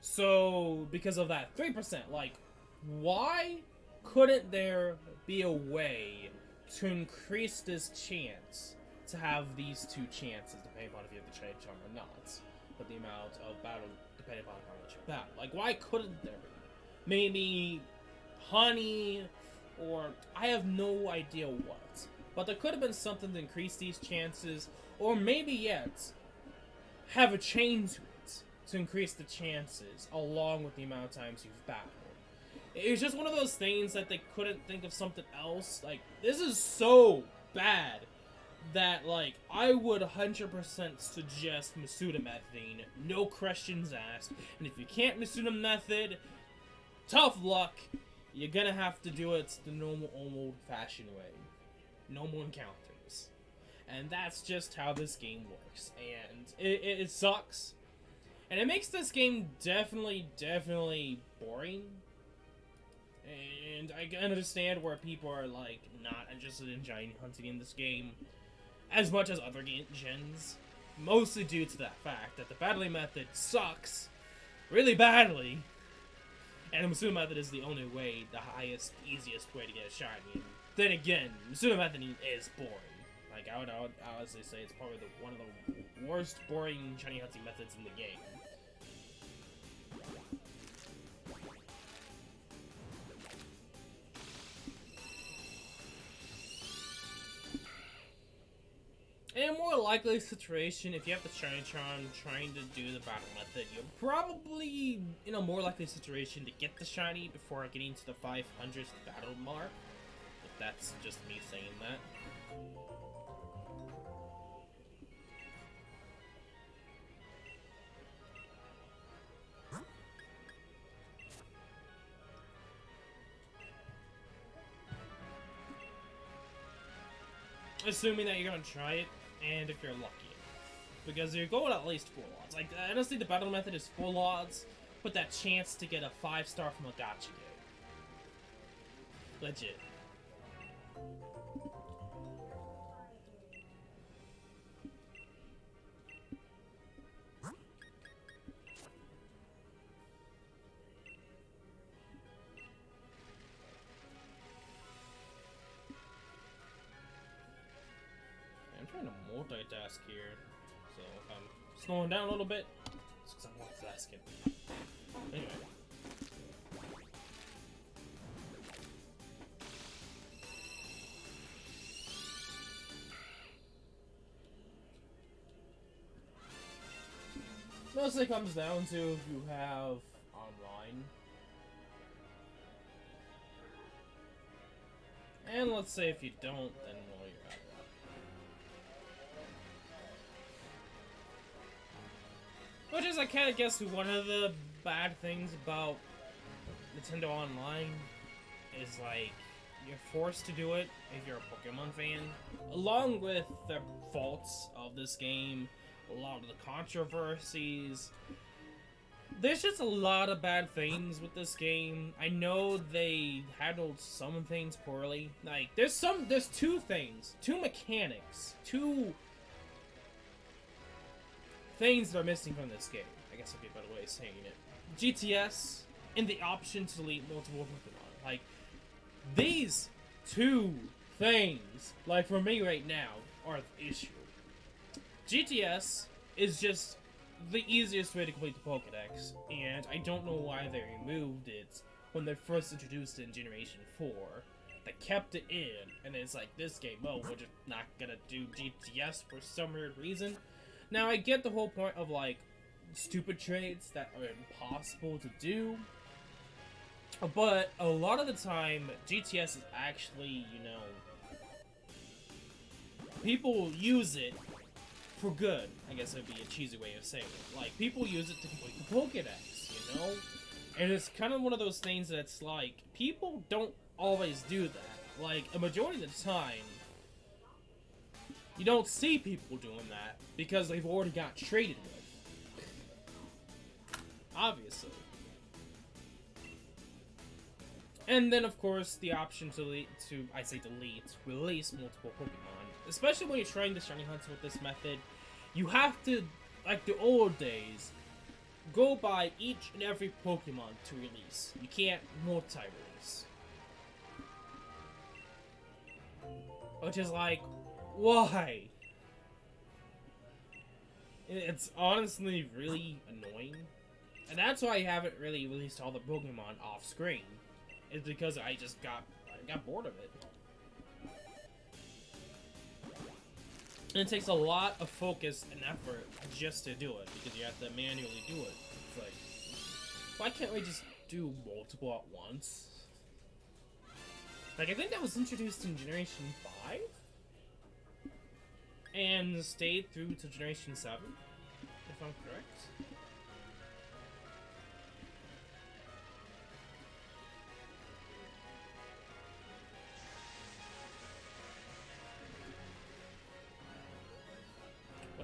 So, because of that 3%, like, why couldn't there be a way to increase this chance to have these two chances, depending upon if you have the trade charm or not, but the amount of battle depending upon how much you battle? Like, why couldn't there be? Maybe honey, or I have no idea what. But there could have been something to increase these chances, or maybe yet, have a chain to it to increase the chances, along with the amount of times you've battled. It's just one of those things that they couldn't think of something else. Like, this is so bad that, like, I would 100% suggest Masuda methoding, no questions asked, and if you can't Masuda method, tough luck, you're gonna have to do it the normal, old-fashioned way. No more encounters. And that's just how this game works. And it sucks. And it makes this game definitely boring. And I can understand where people are, like, not interested in shiny hunting in this game as much as other gens. Mostly due to that fact that the battling method sucks really badly. And the Musume method is the only way, the highest, easiest way to get a shiny. Then again, Musume method is boring. Like, I would honestly say it's probably one of the worst boring shiny hunting methods in the game. In a more likely situation, if you have the Shiny Charm trying to do the battle method, you're probably in a more likely situation to get the Shiny before getting to the 500th battle mark. But that's just me saying that. Assuming that you're gonna try it, and if you're lucky. Because you're going at least 4 odds. Like, honestly, the battle method is full odds, but that chance to get a 5-star from a gacha game. Legit. I'm trying to multitask here, so if I'm slowing down a little bit, it's because I'm multitasking. Anyway. Mostly comes down to if you have online. And let's say if you don't, then well, you're out of luck. Which is, I kind of guess, one of the bad things about Nintendo Online is, like, you're forced to do it if you're a Pokemon fan. Along with the faults of this game, a lot of the controversies. There's just a lot of bad things with this game. I know they handled some things poorly. Like, there's two mechanics, two things that are missing from this game. I guess would be a better way of saying it. GTS and the option to delete multiple Pokemon. Like, these two things, like for me right now, are the issue. GTS is just the easiest way to complete the Pokedex, and I don't know why they removed it when they first introduced it in Generation 4. They kept it in, and it's like, this game, oh, we're just not gonna do GTS for some weird reason. Now, I get the whole point of, like, stupid trades that are impossible to do, but a lot of the time, GTS is actually, you know, people use it for good. I guess that'd be a cheesy way of saying it. Like, people use it to complete the Pokedex, you know? And it's kind of one of those things that's like, people don't always do that. Like, a majority of the time, you don't see people doing that because they've already got traded with. Obviously. And then, of course, the option to release multiple Pokemon. Especially when you're trying to shiny hunt with this method, you have to, like the old days, go by each and every Pokemon to release. You can't multi-release. Which is like, why? It's honestly really annoying. And that's why I haven't really released all the Pokemon off screen. It's because I got bored of it. And it takes a lot of focus and effort just to do it, because you have to manually do it. It's like, why can't we just do multiple at once? Like, I think that was introduced in Generation 5? And stayed through to Generation 7, if I'm correct.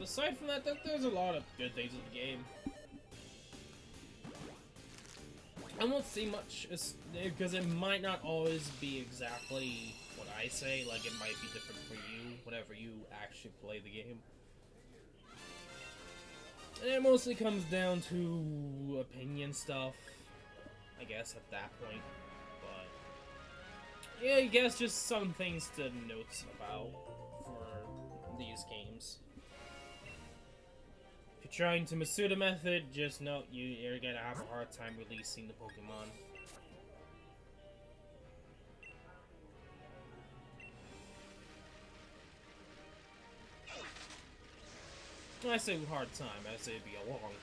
But aside from that, there's a lot of good things in the game. I won't say much, because it might not always be exactly what I say. Like, it might be different for you, whenever you actually play the game. And it mostly comes down to opinion stuff, I guess, at that point. But yeah, I guess just some things to note about for these games. If you're trying to Masuda method, just note you're gonna have a hard time releasing the Pokemon. When I say hard time, I say it'd be a long time.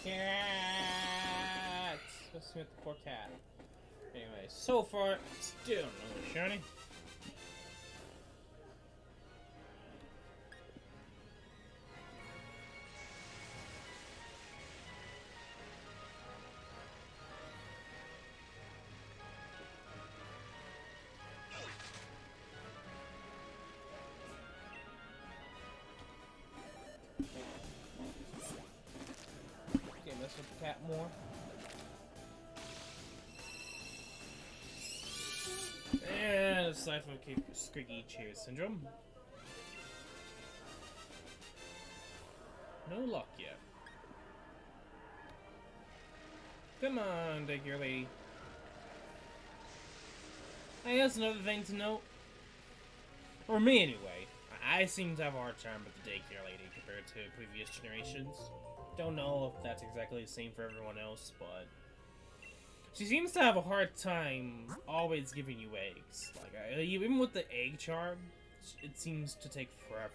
Cat! Let's see what the poor cat. Anyway, so far, still no shiny. Mess with the cat more. And aside from Squiggy Chair Syndrome. No luck yet. Come on, Daycare Lady. I guess another thing to note, or me anyway, I seem to have a hard time with the Daycare Lady compared to previous generations. Don't know if that's exactly the same for everyone else, but she seems to have a hard time always giving you eggs. Like, even with the egg charm, it seems to take forever.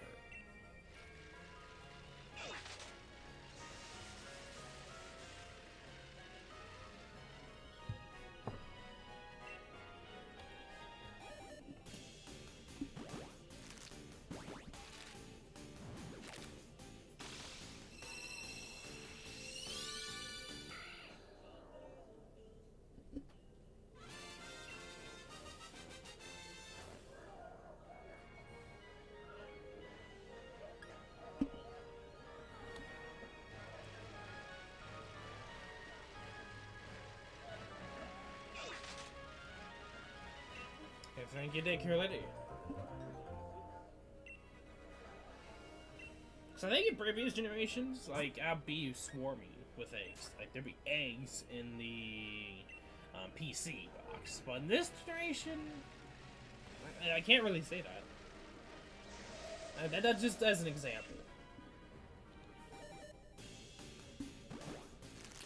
Thank you, Daycare Lady. So I think in previous generations, like, I'd be swarming with eggs. Like, there'd be eggs in the PC box. But in this generation, I can't really say that. That's just as an example.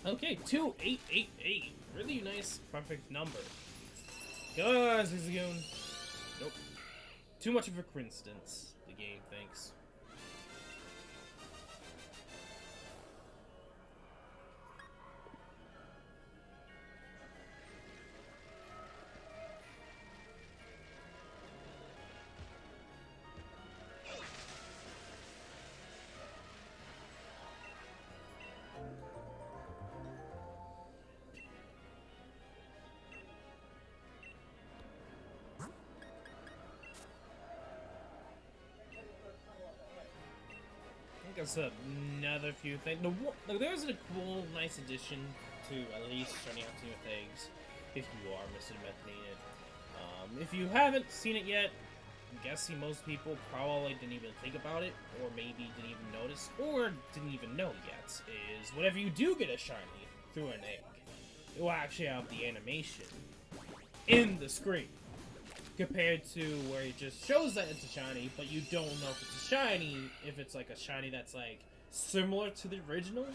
Okay, 2888. Really nice, perfect number. Go on, Zigzagoon. Nope. Too much of a coincidence, the game thinks. That's another few things. There's a cool, nice addition to at least starting out with eggs, if you are Mr. Methylated. If you haven't seen it yet, I'm guessing most people probably didn't even think about it, or maybe didn't even notice, or didn't even know yet, is whenever you do get a shiny through an egg, it will actually have the animation in the screen. Compared to where it just shows that it's a shiny, but you don't know if it's a shiny, if it's like a shiny that's like similar to the original.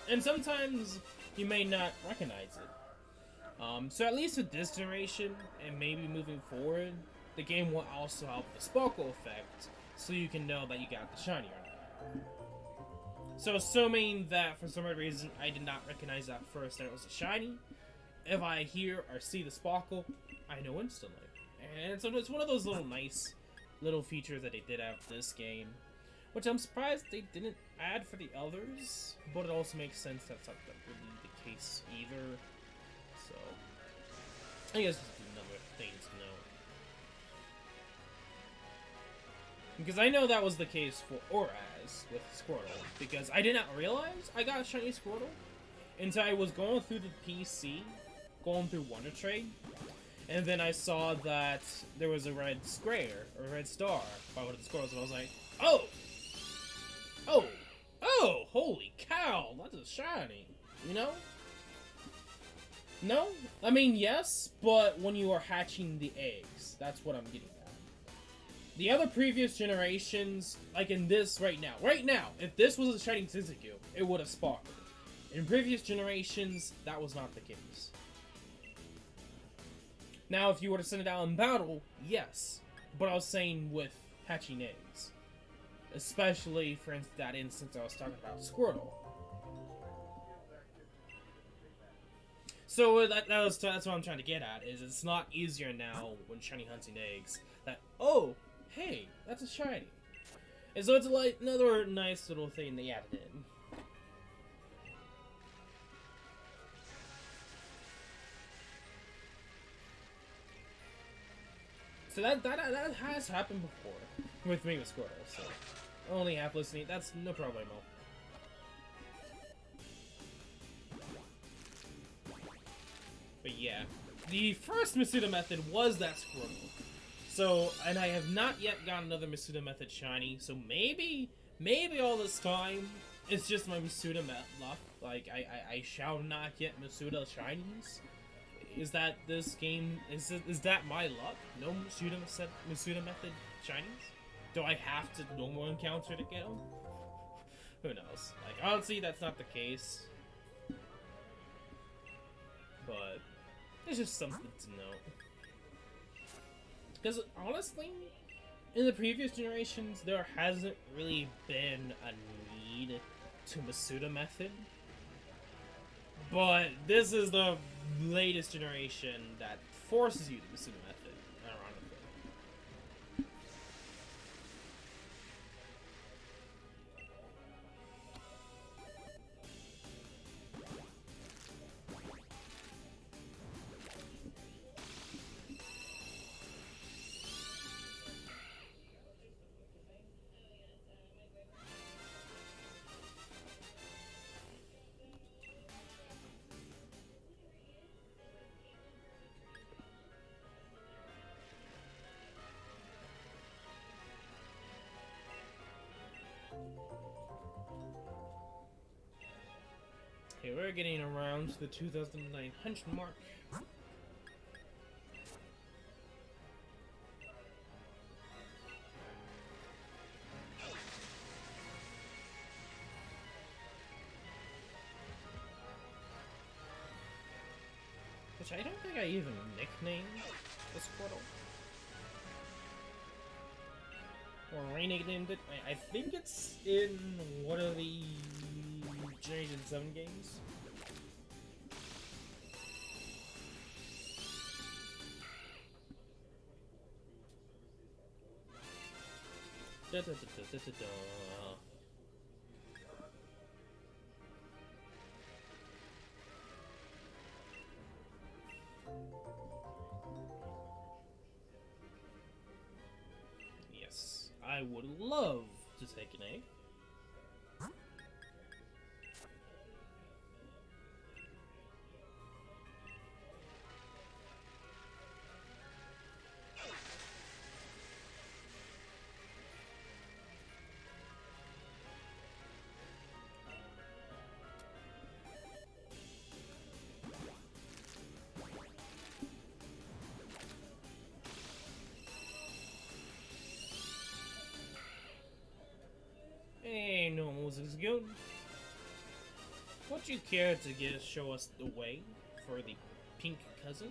And sometimes you may not recognize it. So at least with this generation, and maybe moving forward, the game will also have the sparkle effect, so you can know that you got the shiny or not. So assuming that for some reason I did not recognize that first that it was a shiny, if I hear or see the sparkle, I know instantly. And so it's one of those little nice little features that they did have this game, which I'm surprised they didn't add for the others, but it also makes sense that's not really the case either. So I guess it's another thing to know. Because I know that was the case for Oraz with Squirtle, because I did not realize I got a shiny Squirtle until I was going through the PC, going through Wonder Trade, and then I saw that there was a red square, or a red star, by one of the Squirtles, and I was like, oh! Oh! Oh! Holy cow! That's a shiny! You know? No? I mean, yes, but when you are hatching the eggs, that's what I'm getting at. The other previous generations, like in this right now, if this was a shiny Zigzagoon, it would have sparkled. In previous generations, that was not the case. Now, if you were to send it out in battle, yes. But I was saying with hatching eggs. Especially, for that instance I was talking about Squirtle. So that's what I'm trying to get at, is it's not easier now when shiny hunting eggs that, oh, hey, that's a shiny. And so it's like another nice little thing they added in. So that has happened before with me with Squirtle, so only half listening, that's no problemo. But yeah, the first Masuda method was that Squirtle. So, and I have not yet got another Masuda method shiny, so maybe all this time, it's just my Masuda luck. Like, I shall not get Masuda shinies. Is that this game, is that my luck? No Masuda method shinies? Do I have to normal encounter to get them? Who knows? Like, honestly, that's not the case. But it's just something to note. Because honestly, in the previous generations, there hasn't really been a need to Masuda method. But this is the latest generation that forces you to Masuda method, ironically. Okay, we're getting around to the 2,900 mark. Which I don't think I even nicknamed the Squirtle. Or renamed it. I think it's in one of the Generation 7 games. Da, da, da, da, da, da, da. Yes, I would love to take an egg. Hey, no Zigzagoon. Would you care to show us the way for the pink cousin?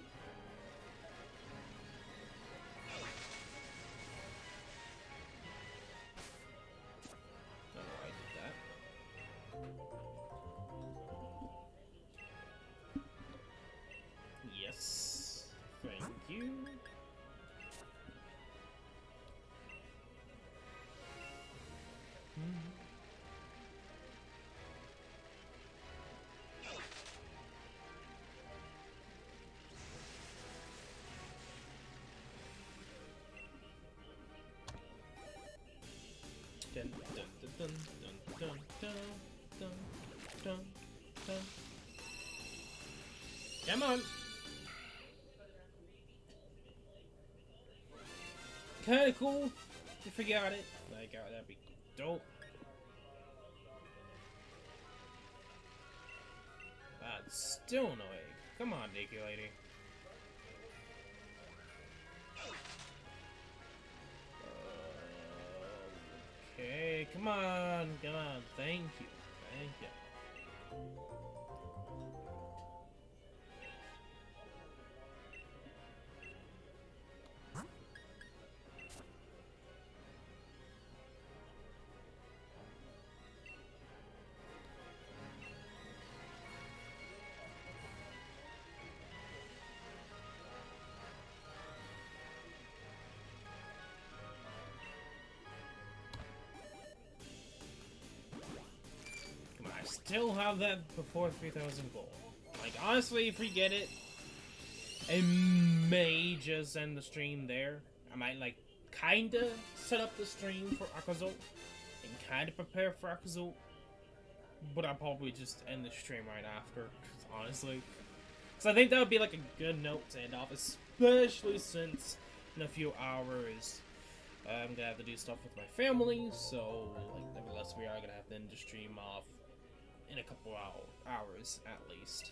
dun, dun, dun, dun, dun, dun. Come on. Kinda cool. You forgot it. Like, oh, that'd be dope. Still no egg. Come on, Nikki lady. Okay, come on, come on. Thank you, thank you. Still have that before 3,000 gold. Like, honestly, if we get it, I may just end the stream there. I might, like, kinda set up the stream for Acrozolt and kinda prepare for Acrozolt, but I'll probably just end the stream right after, honestly. Because I think that would be, like, a good note to end off, especially since in a few hours I'm gonna have to do stuff with my family, so, like, nevertheless, we are gonna have to end the stream off in a couple hours at least.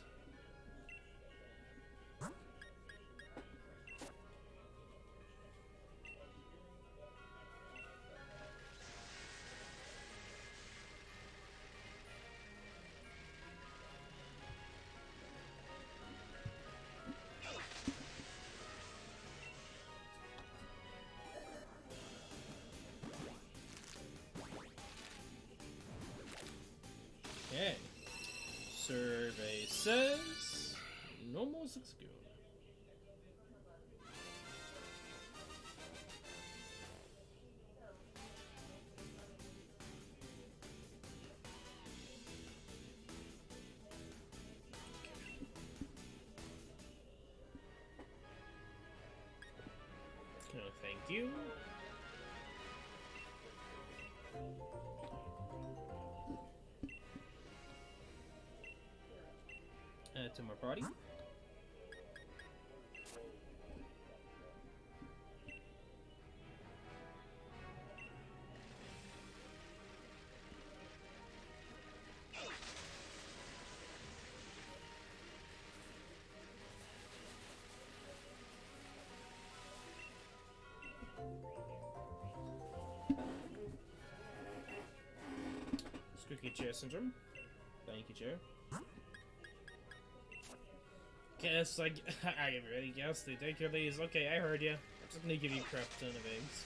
Okay. Survey says no more Zigzagoon. No, thank you. To my party. Squeaky chair syndrome. Thank you, chair. Guess I really guess they take your these. Okay, I heard you. I'm just gonna give you a crap ton of eggs.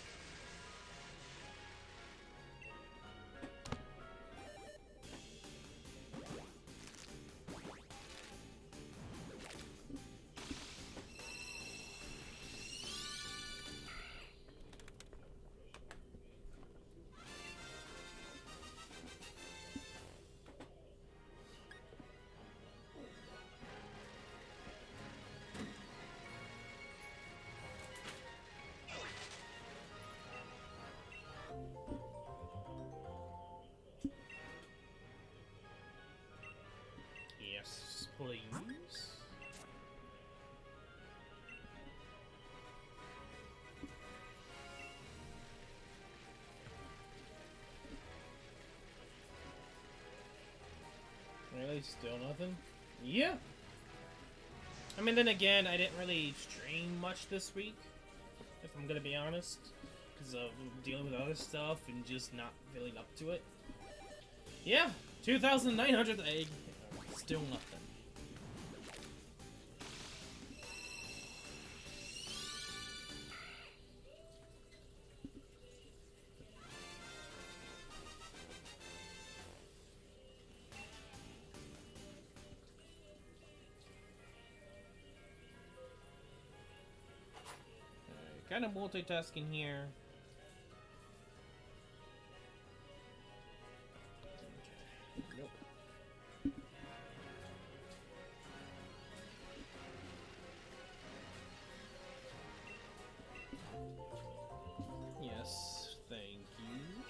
Yes, please. Really? Still nothing? Yeah. I mean, then again, I didn't really stream much this week, if I'm gonna be honest, because of dealing with other stuff and just not feeling up to it. Yeah, 2,900th egg. Still nothing. Kind of multitasking here. Nope. Yes, thank you.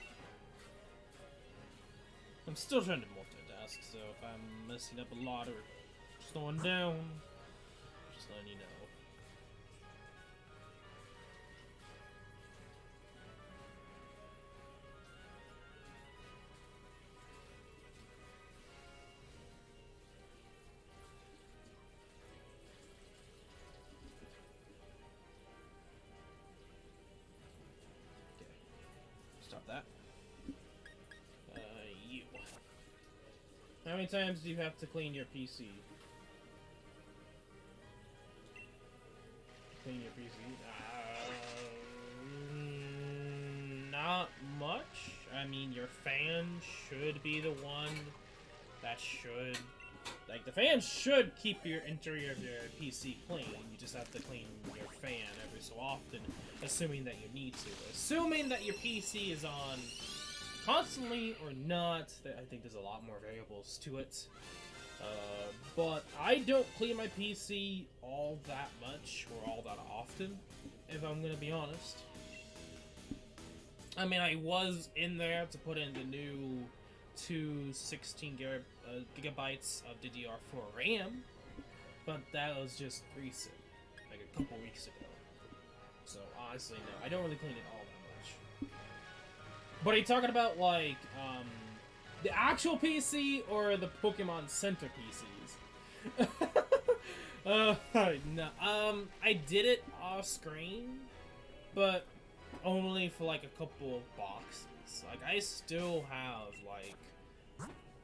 I'm still trying to multitask, so if I'm messing up a lot or slowing down, just letting you know. Stop that. You. How many times do you have to clean your PC? Clean your PC? Not much. I mean, your fan should be the one that should... Like, the fan should keep your interior of your PC clean. You just have to clean your fan every so often, assuming that you need to. Assuming that your PC is on constantly or not, I think there's a lot more variables to it. But I don't clean my PC all that much or all that often, if I'm gonna be honest. I mean, I was in there to put in the new 216 gigabytes of DDR4 RAM, but that was just recent, like a couple weeks ago. So honestly, no, I don't really clean it all that much. But are you talking about like the actual PC or the Pokemon Center PCs? No. I did it off screen, but only for like a couple of boxes. Like, I still have like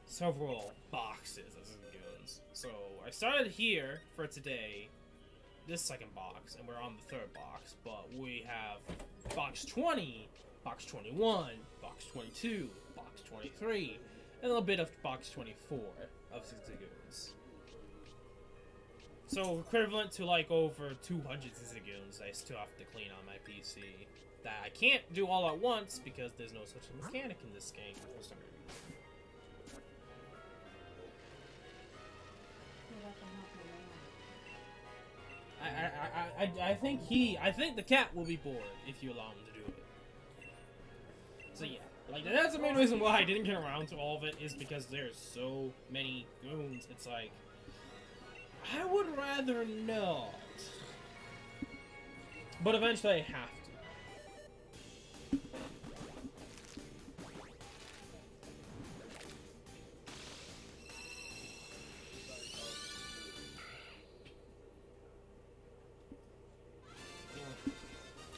several boxes as it goes. So I started here for today, this second box, and we're on the third box, but we have box 20, box 21, box 22, box 23, and a little bit of box 24 of Zigzagoons. So equivalent to like over 200 Zigzagoons I still have to clean on my PC. That I can't do all at once because there's no such mechanic in this game for some reason. I think the cat will be bored if you allow him to do it. So yeah, like that's the main reason why I didn't get around to all of it, is because there's so many goons. It's like, I would rather not, but eventually I have to.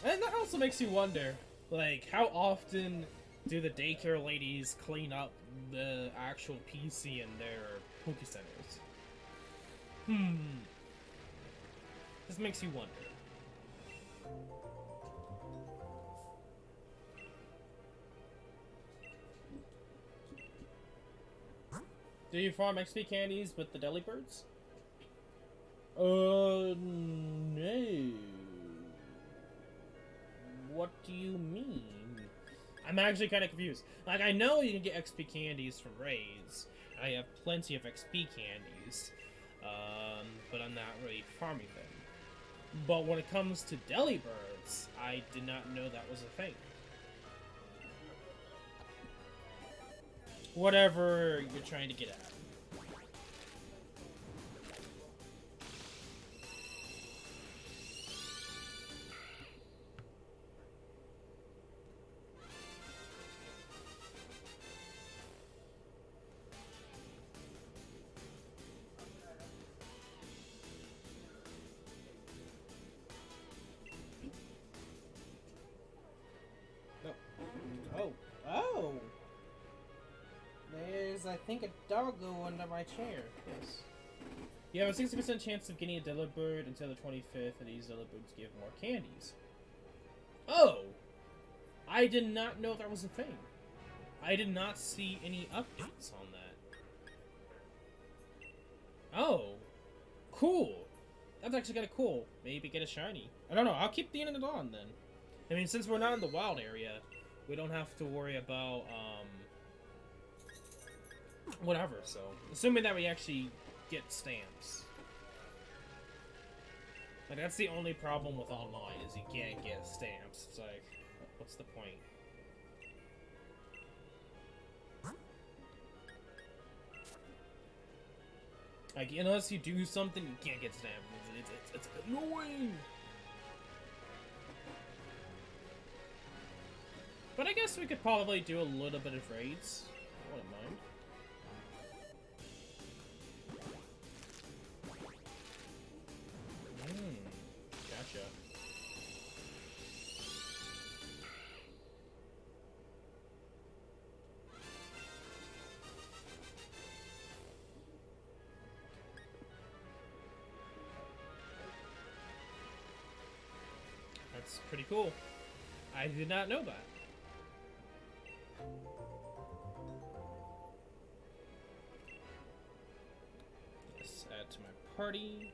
And that also makes you wonder, like, how often do the daycare ladies clean up the actual PC in their Poke Centers? This makes you wonder. Do you farm XP candies with the Delibirds? No. What do you mean? I'm actually kind of confused. Like, I know you can get XP candies from raids. I have plenty of XP candies, but I'm not really farming them. But when it comes to Delibirds, I did not know that was a thing. Whatever you're trying to get at. Oh! There's, I think, a doggo under my chair. Yes. You have a 60% chance of getting a Delibird until the 25th, and these Delibirds give more candies. Oh! I did not know that was a thing. I did not see any updates on that. Oh! Cool! That's actually kind of cool. Maybe get a shiny. I don't know, I'll keep the internet on then. I mean, since we're not in the wild area, we don't have to worry about, whatever, so. Assuming that we actually get stamps. Like, that's the only problem with online, is you can't get stamps. It's like, what's the point? Like, unless you do something, you can't get stamped. It's annoying! But I guess we could probably do a little bit of raids. I wouldn't mind. Gotcha. That's pretty cool. I did not know that. Let's add to my party.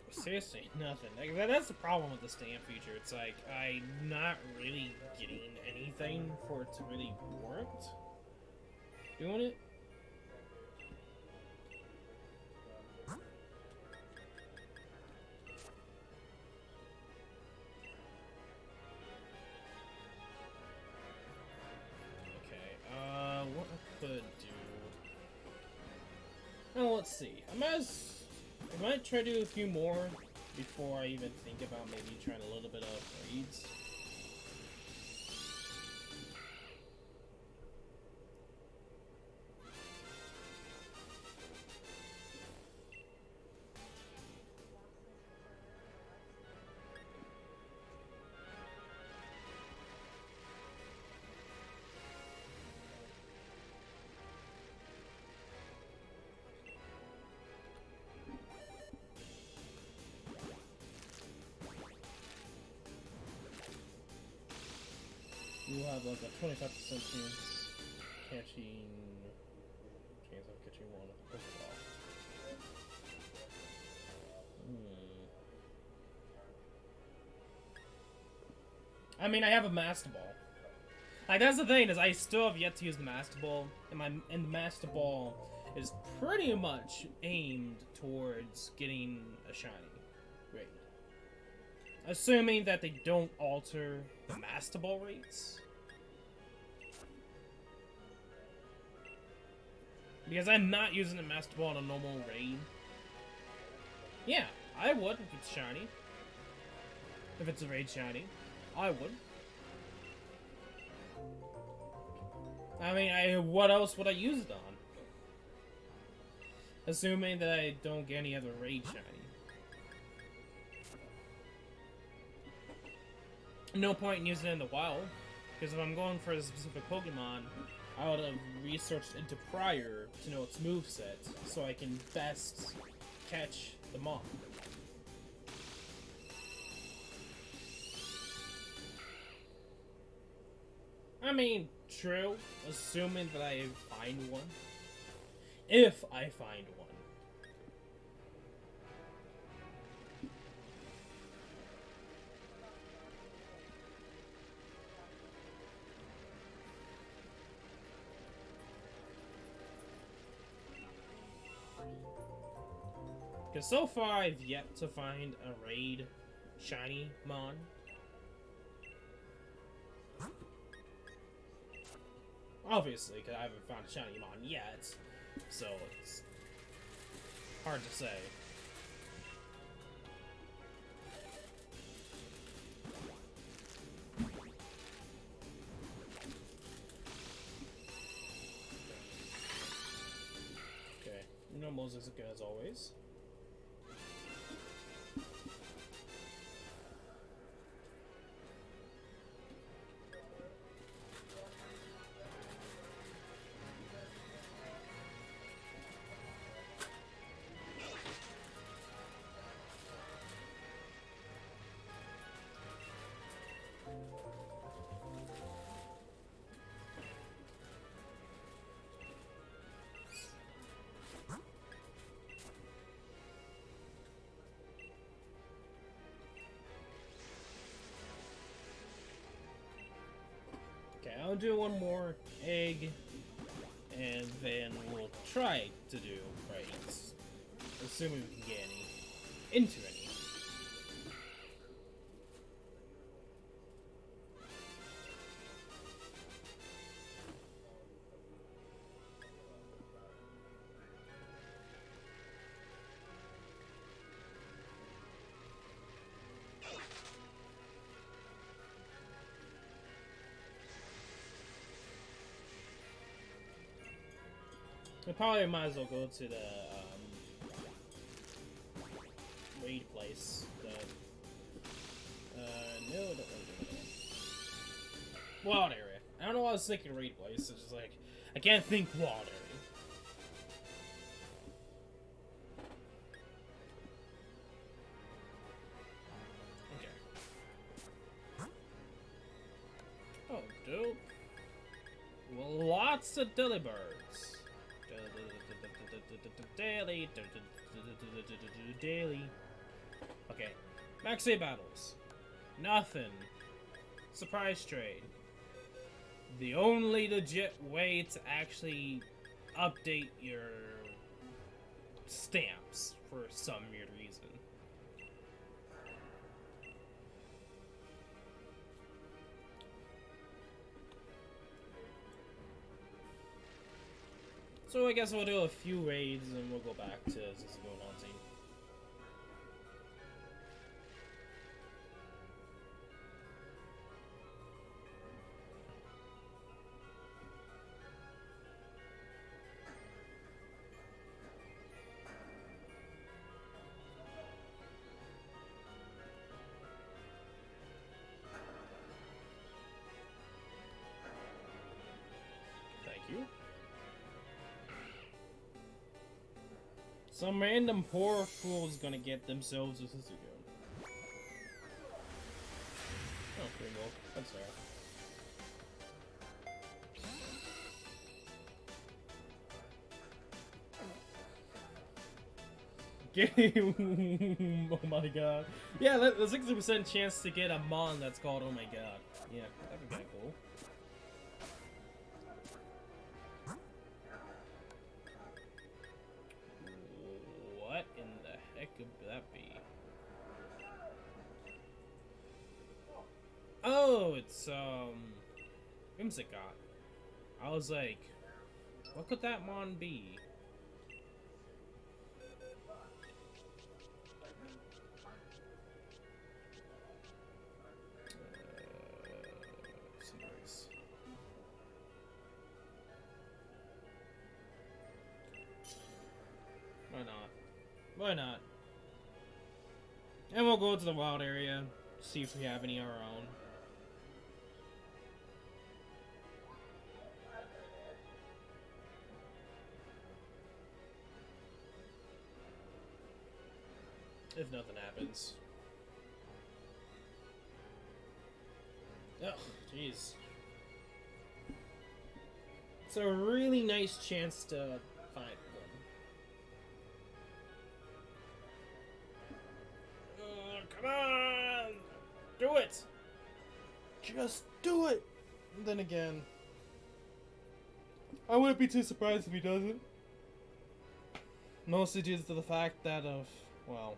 Seriously, nothing. Like, that's the problem with the stamp feature. It's like, I'm not really getting anything for it to really warrant doing it. Okay, what I could do... Oh, let's see. I might try to do a few more before I even think about maybe trying a little bit of raids. You have like a 25% chance of catching one of the Pokeball. I mean, I have a Master Ball. Like, that's the thing, is I still have yet to use the Master Ball, and the Master Ball is pretty much aimed towards getting a shiny raid. Assuming that they don't alter the Master Ball rates. Because I'm not using the Master Ball in a normal raid. Yeah, I would if it's shiny. If it's a raid shiny, I would. I mean, what else would I use it on? Assuming that I don't get any other raid shiny. No point in using it in the wild, because if I'm going for a specific Pokemon, I would have researched into prior to know its moveset, so I can best catch the mon. I mean, true, assuming that I find one. If I find one. Because so far, I've yet to find a raid shiny mon. Obviously, because I haven't found a shiny mon yet, so it's hard to say. Okay, normal Zigzagoon as always. I'll do one more egg, and then we'll try to do raids, assuming we can get into any. We probably might as well go to the raid place. No, don't want to do that. Wild area. I don't know why I was thinking raid place. It's just like I can't think wild area. Okay. Oh, dope. Well, lots of delibirds. Daily. Okay. Max A battles. Nothing. Surprise trade. The only legit way to actually update your stamps for some weird reason. So I guess we'll do a few raids and we'll go back to Zigzagoon hunting. Thank you. Some random poor fool's gonna get themselves a Zigzagoon. Oh, pretty well. That's fair. Game. Oh my god. Yeah, the 60% chance to get a mon that's called oh my god. Yeah, that'd be kinda cool. What in the heck could that be? Oh, it's Whimsicott. I was like, what could that mon be? Why not? Why not? And we'll go to the wild area, see if we have any of our own. If nothing happens. Oh, jeez. It's a really nice chance to find one. Come on! Do it! Just do it! And then again, I wouldn't be too surprised if he doesn't. Mostly due to the fact that of, well,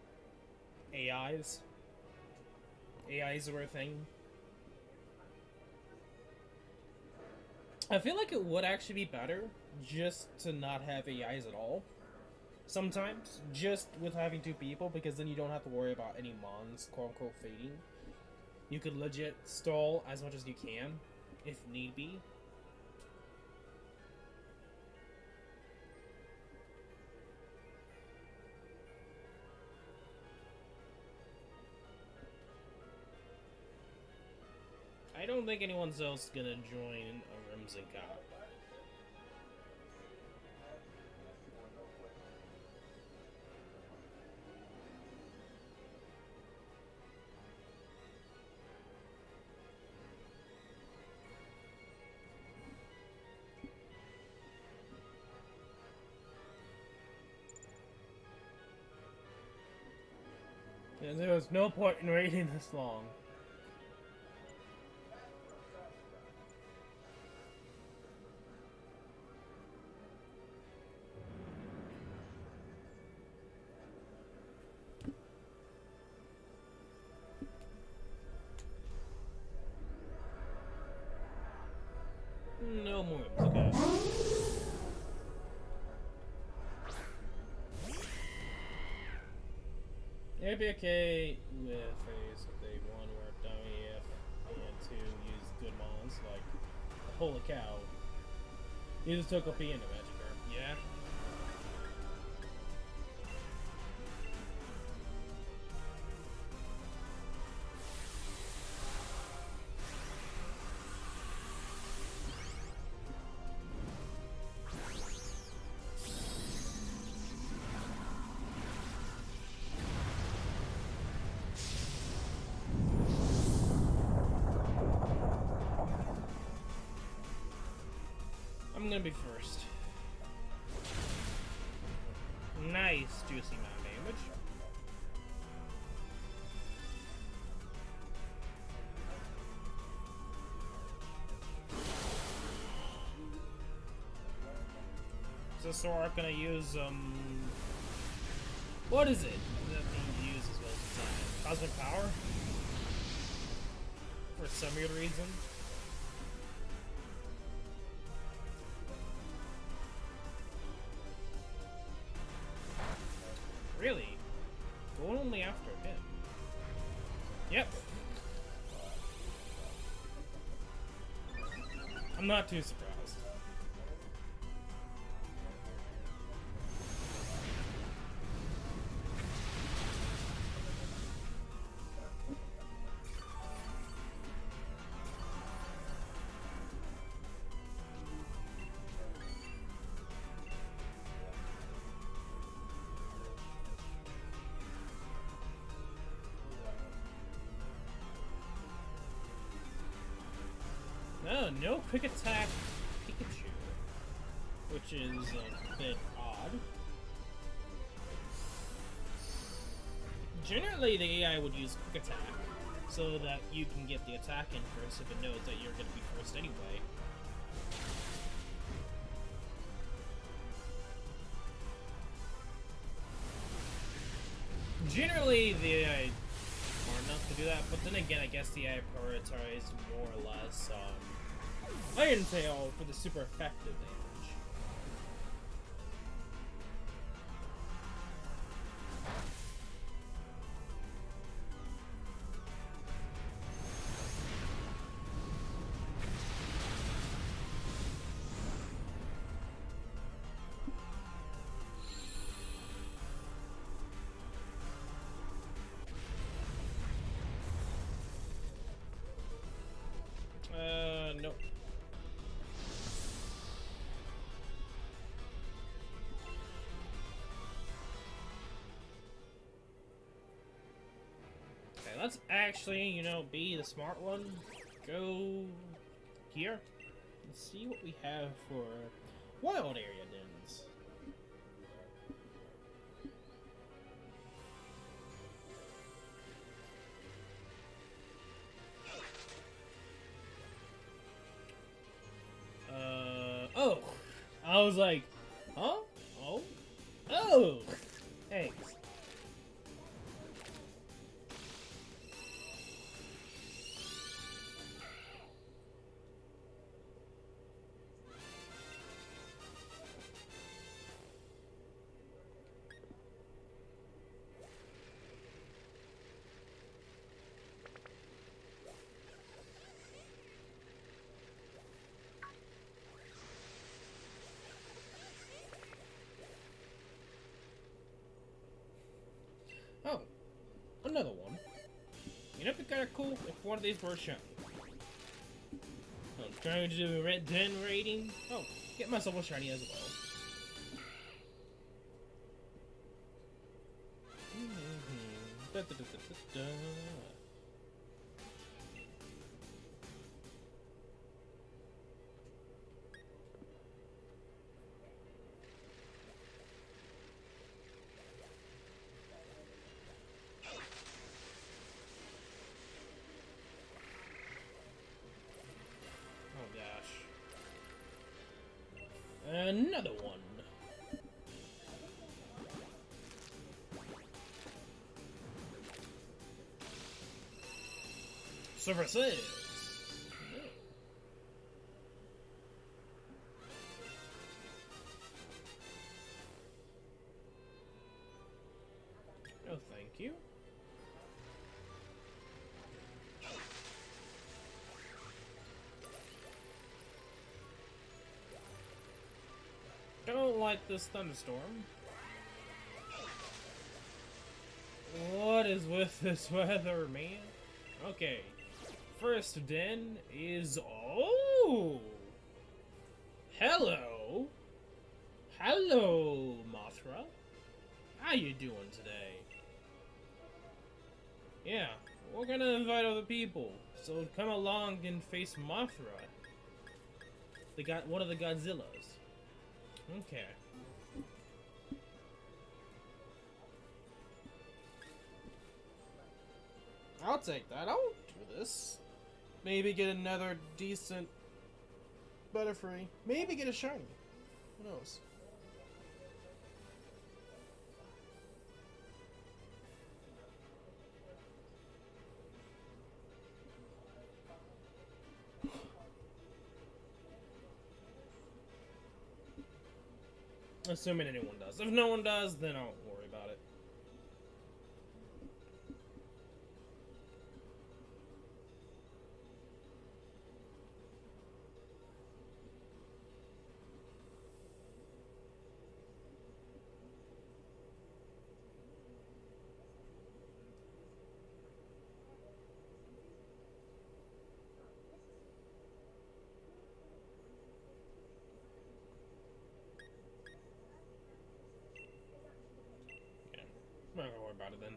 AIs. AIs are a thing. I feel like it would actually be better just to not have AIs at all. Sometimes, just with having two people, because then you don't have to worry about any mons, quote-unquote, fading. You could legit stall as much as you can, if need be. I don't think anyone's else gonna join a Zigzagoon. And there was no point in waiting this long. No more. Okay. It'd be okay with phase if they one were dummy and two use good mons like holy cow. You just took a P into Magic Girl. Yeah. I'm gonna be first. Nice, juicy amount of damage. So Sora gonna use what is it that thing uses most of the time? Cosmic power? For some weird reason. Really? Going only after him. Yep. I'm not too surprised. No, no quick attack Pikachu, which is a bit odd. Generally, the AI would use quick attack so that you can get the attack in first if it knows that you're going to be first anyway. Generally, the AI are enough to do that, but then again, I guess the AI prioritized more or less Iron Tail for the super effective damage. Nope. Okay, let's actually, you know, be the smart one. Go here and see what we have for wild area dens. Oh, I was like, huh? Oh, thanks. Oh, another one. You know, it'd be kind of cool if one of these were shiny. I'm trying to do a red den rating. Oh, get myself a shiny as well. Da, da, da, da, da. Another one. Services. like this thunderstorm. What is with this weather, man? Okay. First den is... Oh! Hello! Hello, Mothra. How you doing today? Yeah, we're gonna invite other people, so come along and face Mothra. One of the Godzillas. Okay. I'll take that. I'll do this. Maybe get another decent Butterfree. Maybe get a shiny. Who knows? Assuming anyone does. If no one does, then I won't worry about it. I'm not gonna worry about it then.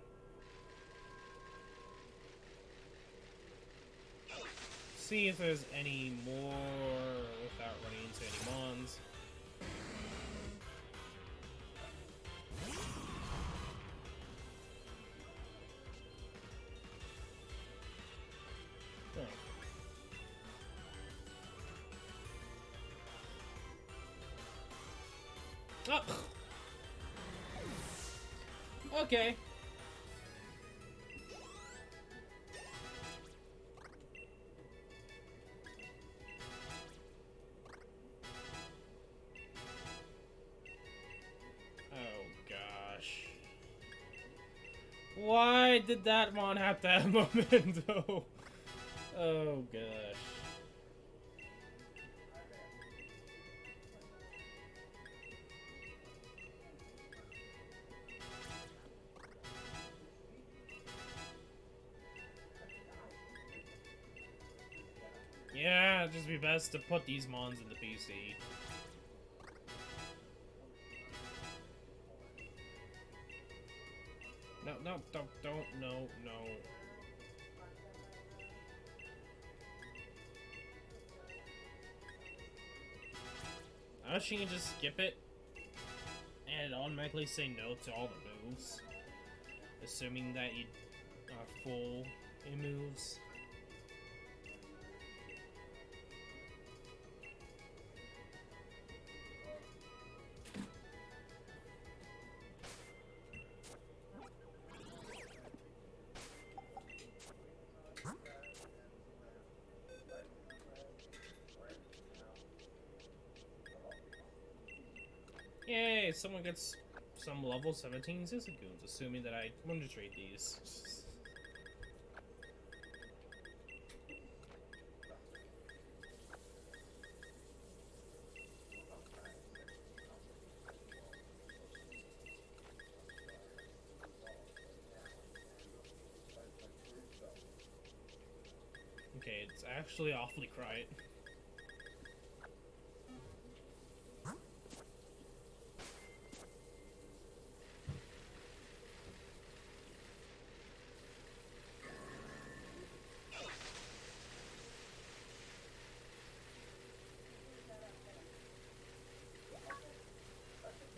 See if there's any more without running into any mons. Oh. Okay. Oh gosh. Why did that mon have to have Memento? Oh gosh. Yeah, it'd just be best to put these mons in the PC. No, no. She can just skip it and automatically say no to all the moves, assuming that you are full in moves. Yay, someone gets some level 17 Zigzagoons, assuming that I want to trade these. Okay, it's actually awfully quiet.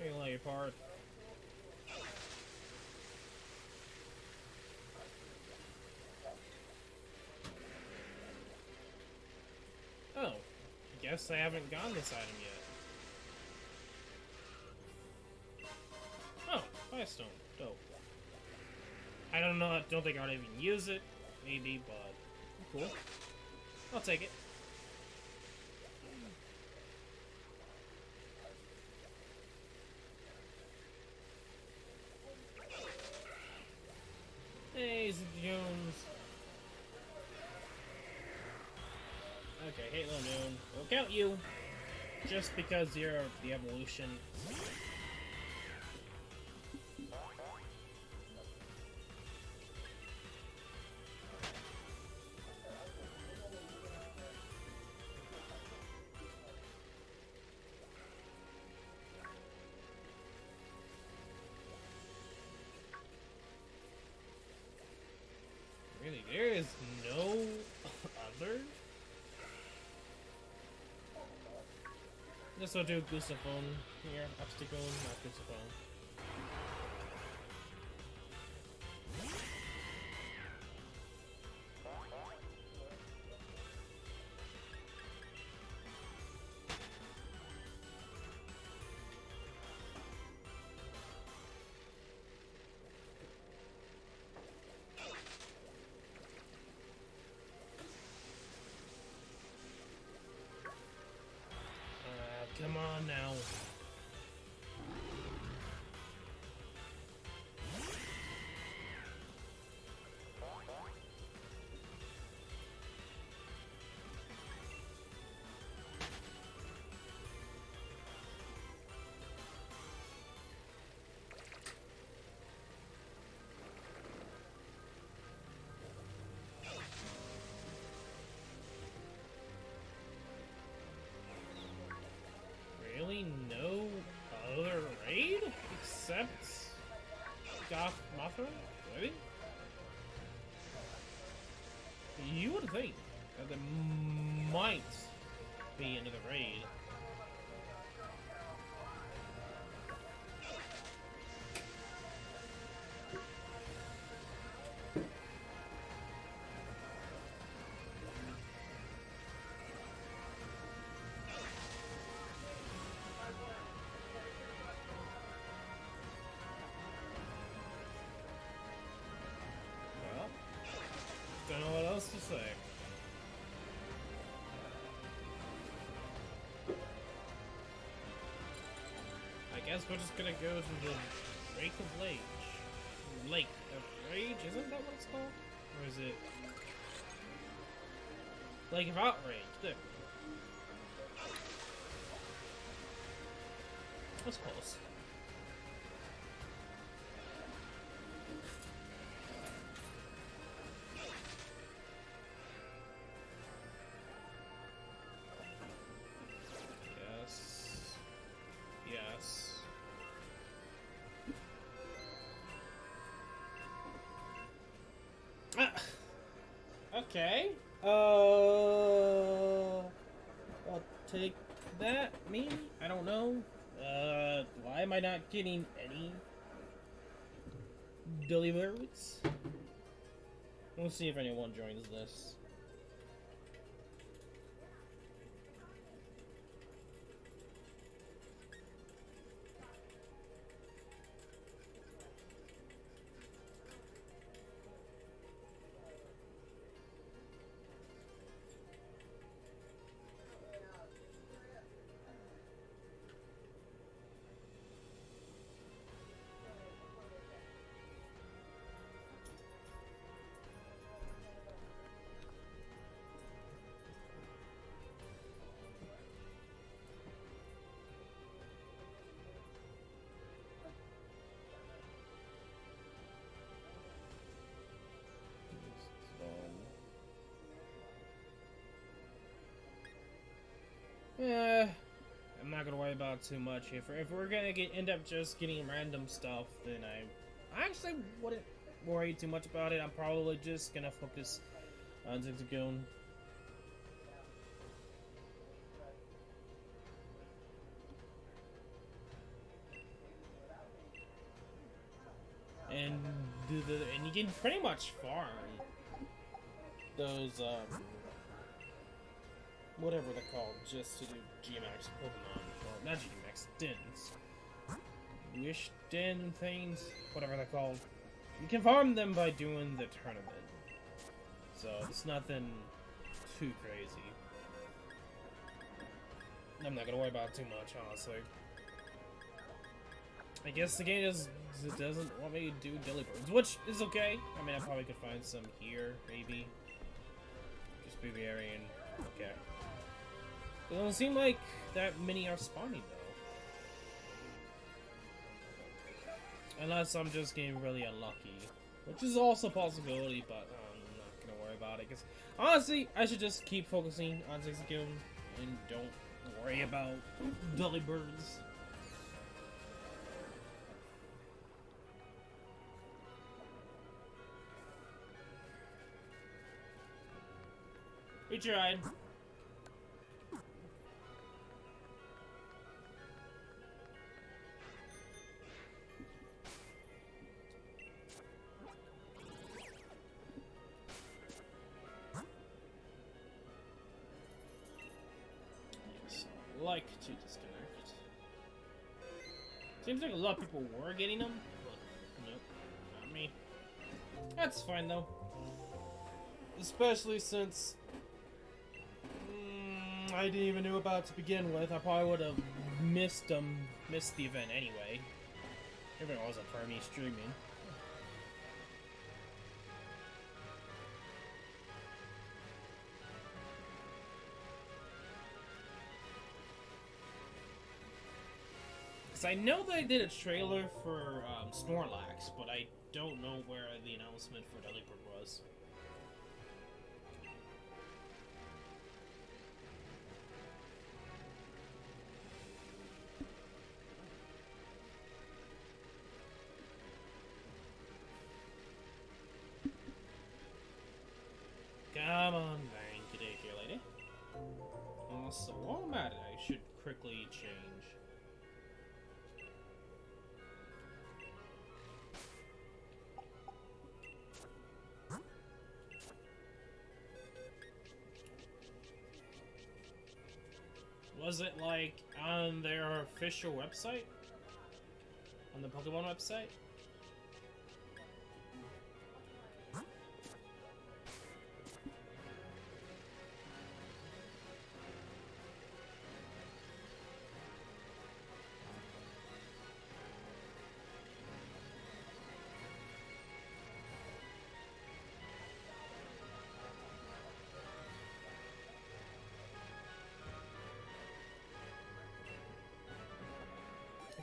Hey, lay apart. Oh, I guess I haven't gotten this item yet. Oh, Firestone. Dope. I don't know, I don't think I would even use it. Maybe, but cool. I'll take it. Hey, Jones. Okay, Halo Noon. We'll count you. just because you're the evolution. Really, there is no other? This will do Goosephone here, obstacle, not Goosephone. Come on now. Really? No other raid? Except Goth Mothra? Really? You would think that there might be another raid. Don't know what else to say. I guess we're just gonna go to the Lake of Rage. Lake of Rage? Isn't that what it's called? Or is it Lake of Outrage? There. That's close. Yes. Okay. I'll take that. Me? I don't know. Why am I not getting any deliveries? We'll see if anyone joins this. I'm not gonna worry about it too much. If we're gonna end up just getting random stuff, then I actually wouldn't worry too much about it. I'm probably just gonna focus on Zigzagoon. And and you can pretty much farm those whatever they're called, just to do GMX Pokemon, or not GMX, Dens. Wish Den things, whatever they're called. You can farm them by doing the tournament. So it's nothing too crazy. I'm not gonna worry about it too much, honestly. I guess the game doesn't want me to do Delibirds, which is okay. I mean, I probably could find some here, maybe. Just be very okay. It doesn't seem like that many are spawning though. Unless I'm just getting really unlucky. Which is also a possibility, but I'm not gonna worry about it. Because honestly, I should just keep focusing on Zigzagoon and don't worry about Dully Birds. We tried. Yes, I like to disconnect. Seems like a lot of people were getting them, but nope, not me. That's fine though. Especially since I didn't even know about it to begin with. I probably would have missed the event anyway. If it wasn't for me streaming. Because I know they did a trailer for Snorlax, but I don't know where the announcement for Delibird was. Come on, bang, get it here, lady. Also, while I'm at it, I should quickly change. Was it like on their official website? On the Pokemon website?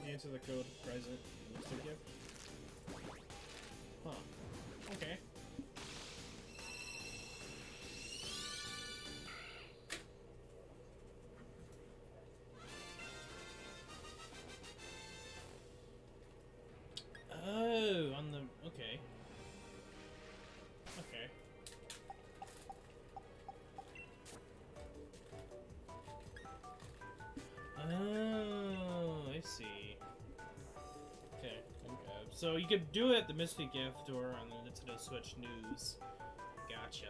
Enter the code present to give. Huh. Okay. Oh, on the okay. Okay. Oh, I see. Okay. So you could do it at the Mystery Gift or on the Nintendo Switch News. Gotcha.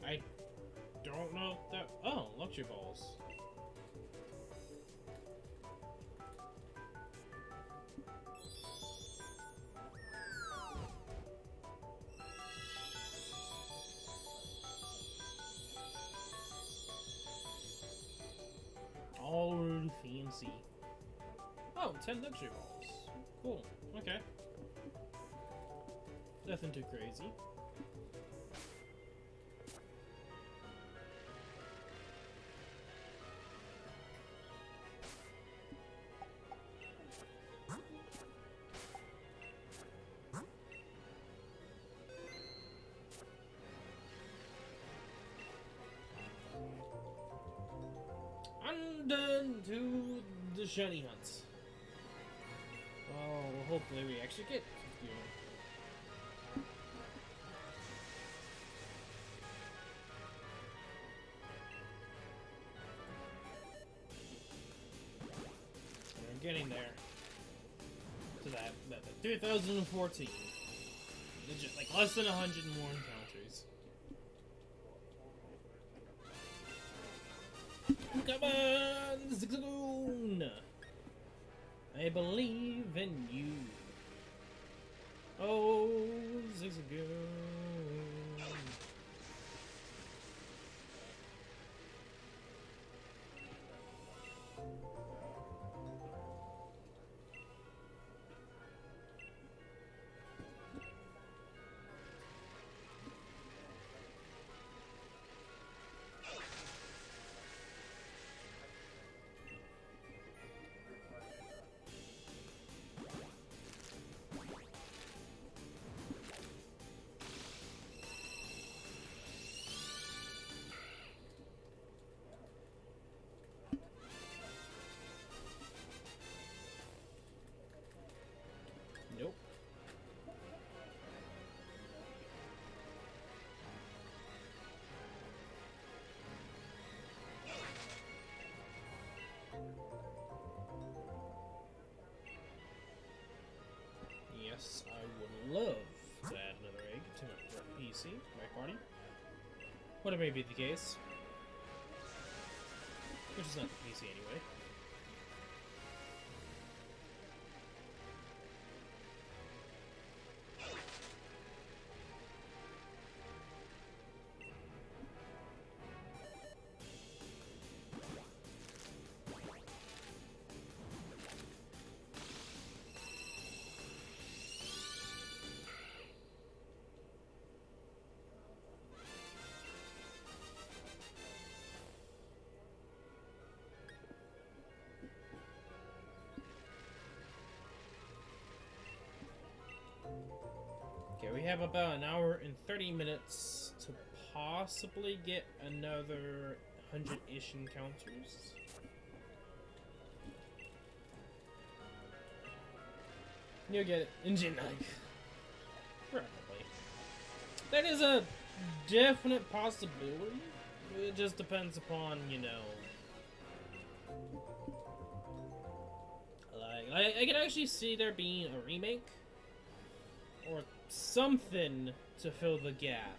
I don't know if that. Oh, luxury balls. All really fancy. Oh, 10 luxury balls. Cool. Okay. Nothing too crazy. I'm done to the shiny hunts. Oh, hopefully we actually get Zigzagoon. We're getting there. To that 2014. Just like less than 100 more encounters. Come on, Zigzagoon! I believe in you. Oh, Zigzagoon. Nope. Yes, I would love to add another egg to my PC, my party. Whatever may be the case. Which is not the PC anyway. Okay, we have about an hour and 30 minutes to possibly get another 100-ish encounters. You'll get it in Gen 9. Probably. That is a definite possibility. It just depends upon, you know... Like, I can actually see there being a remake. Or something to fill the gap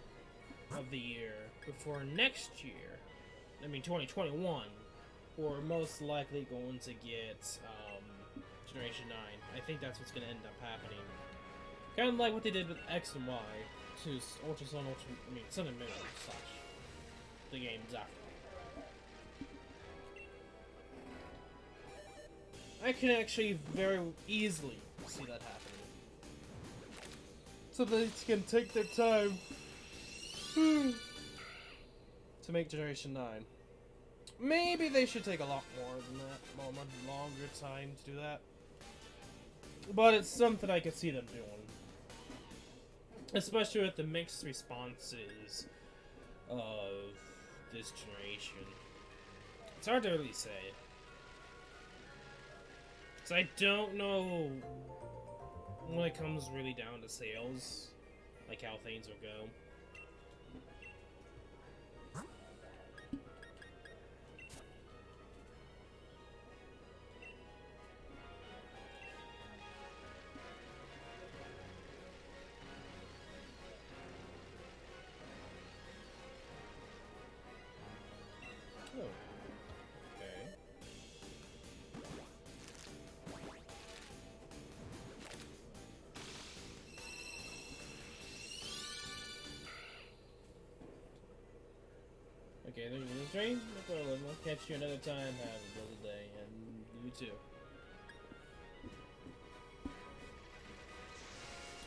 of the year before next year. I mean, 2021. We're most likely going to get Generation 9. I think that's what's going to end up happening. Kind of like what they did with X and Y to Ultra Sun, Sun and Moon / the games after. I can actually very easily see that happening. So they can take their time to make Generation 9. Maybe they should take a lot more than that, much longer time to do that. But it's something I could see them doing. Especially with the mixed responses of this generation. It's hard to really say. Because I don't know when it comes really down to sales, like how things will go. Okay, there's the stream. No problem. I'll catch you another time. Have a blessed day, and you too.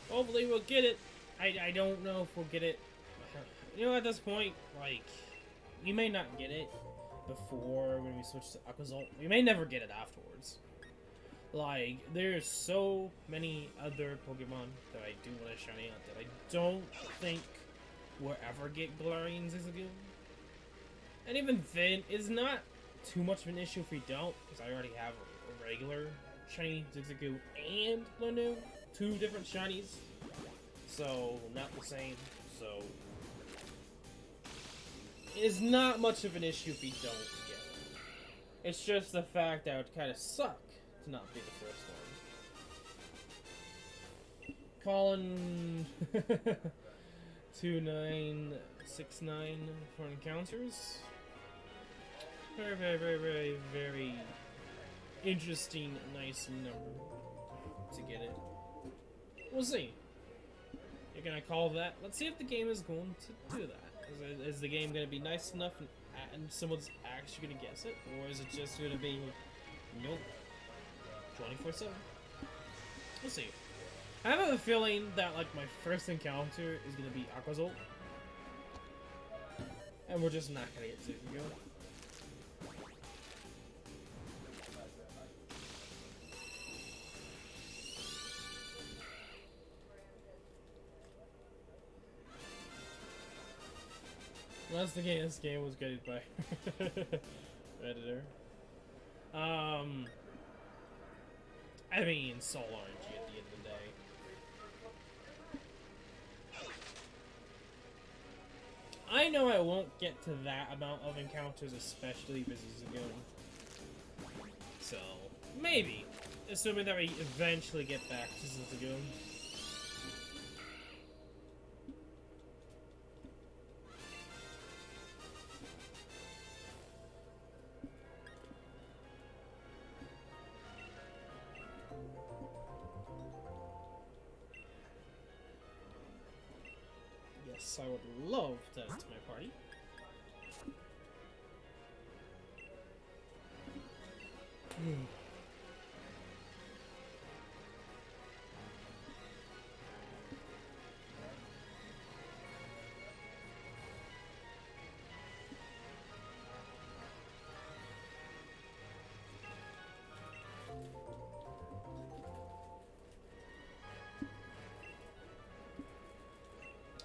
Hopefully we'll get it. I don't know if we'll get it. You know, at this point, like, we may not get it before when we switch to Acrozolt. We may never get it afterwards. Like, there's so many other Pokemon that I do want to shiny out that I don't think we'll ever get Galarian Zigzagoon. And even then, it's not too much of an issue if we don't, because I already have a regular shiny Zigzagoon and Lanu. Two different shinies. So, not the same. So, it's not much of an issue if you don't get it. It's just the fact that it would kind of suck to not be the first one. Calling 2969 for encounters. Very, very, very, very, very interesting, nice number to get it. We'll see. You're gonna call that. Let's see if the game is going to do that. Is the game gonna be nice enough and someone's actually gonna guess it, or is it just gonna be nope, 24/7? We'll see. I have a feeling that like my first encounter is gonna be Acrozolt, and we're just not gonna get Zigzagoon. That's the game. This game was graded by Redditor. I mean, it's all RNG at the end of the day. I know I won't get to that amount of encounters, especially if it's Zigzagoon. So, maybe. Assuming that we eventually get back to Zigzagoon. Yes, I would love to add to my party.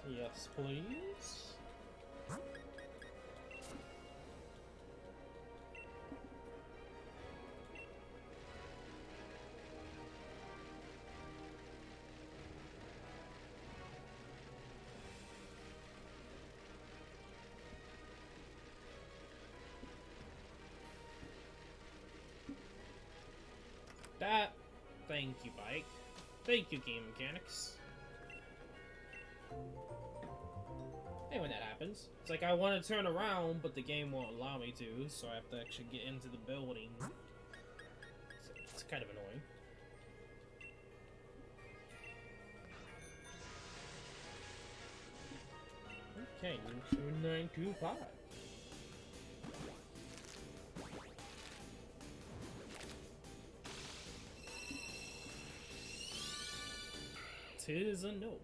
Yes, please. That. Thank you, bike. Thank you, game mechanics. Hey, when that happens, it's like I want to turn around, but the game won't allow me to, so I have to actually get into the building. So it's kind of annoying. Okay, 2925. Tis a nope.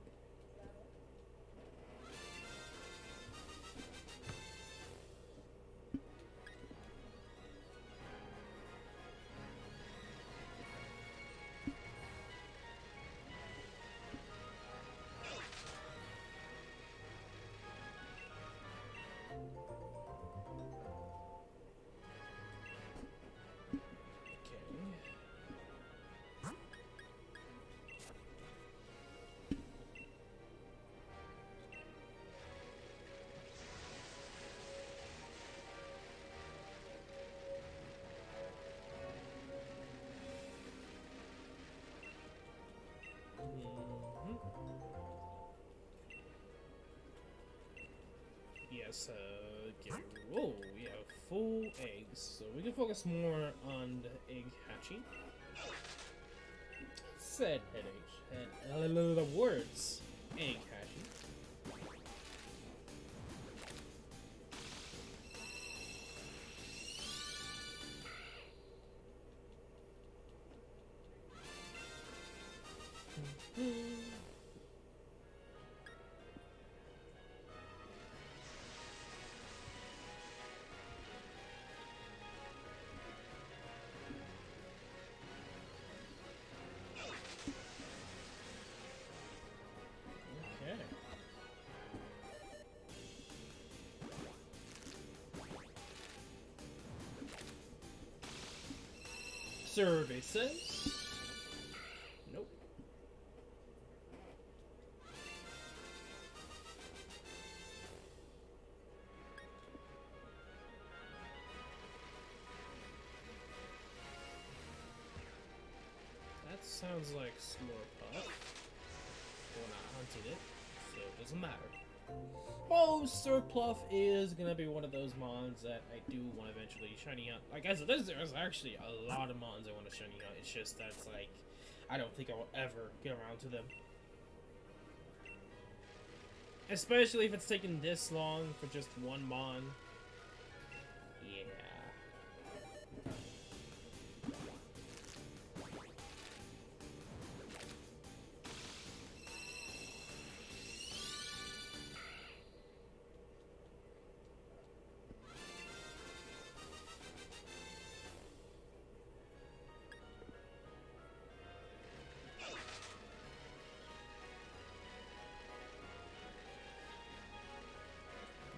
Yes, oh, we have full eggs, so we can focus more on the egg hatching. Said the words egg hatching. Survey says sounds like Slurpuff. When I hunted it, so it doesn't matter. Oh, Slurpuff is gonna be one of those mons that I do want to eventually shiny hunt. Like, there's actually a lot of mons I want to shiny hunt. It's just that's like, I don't think I will ever get around to them. Especially if it's taken this long for just one mon. Yeah.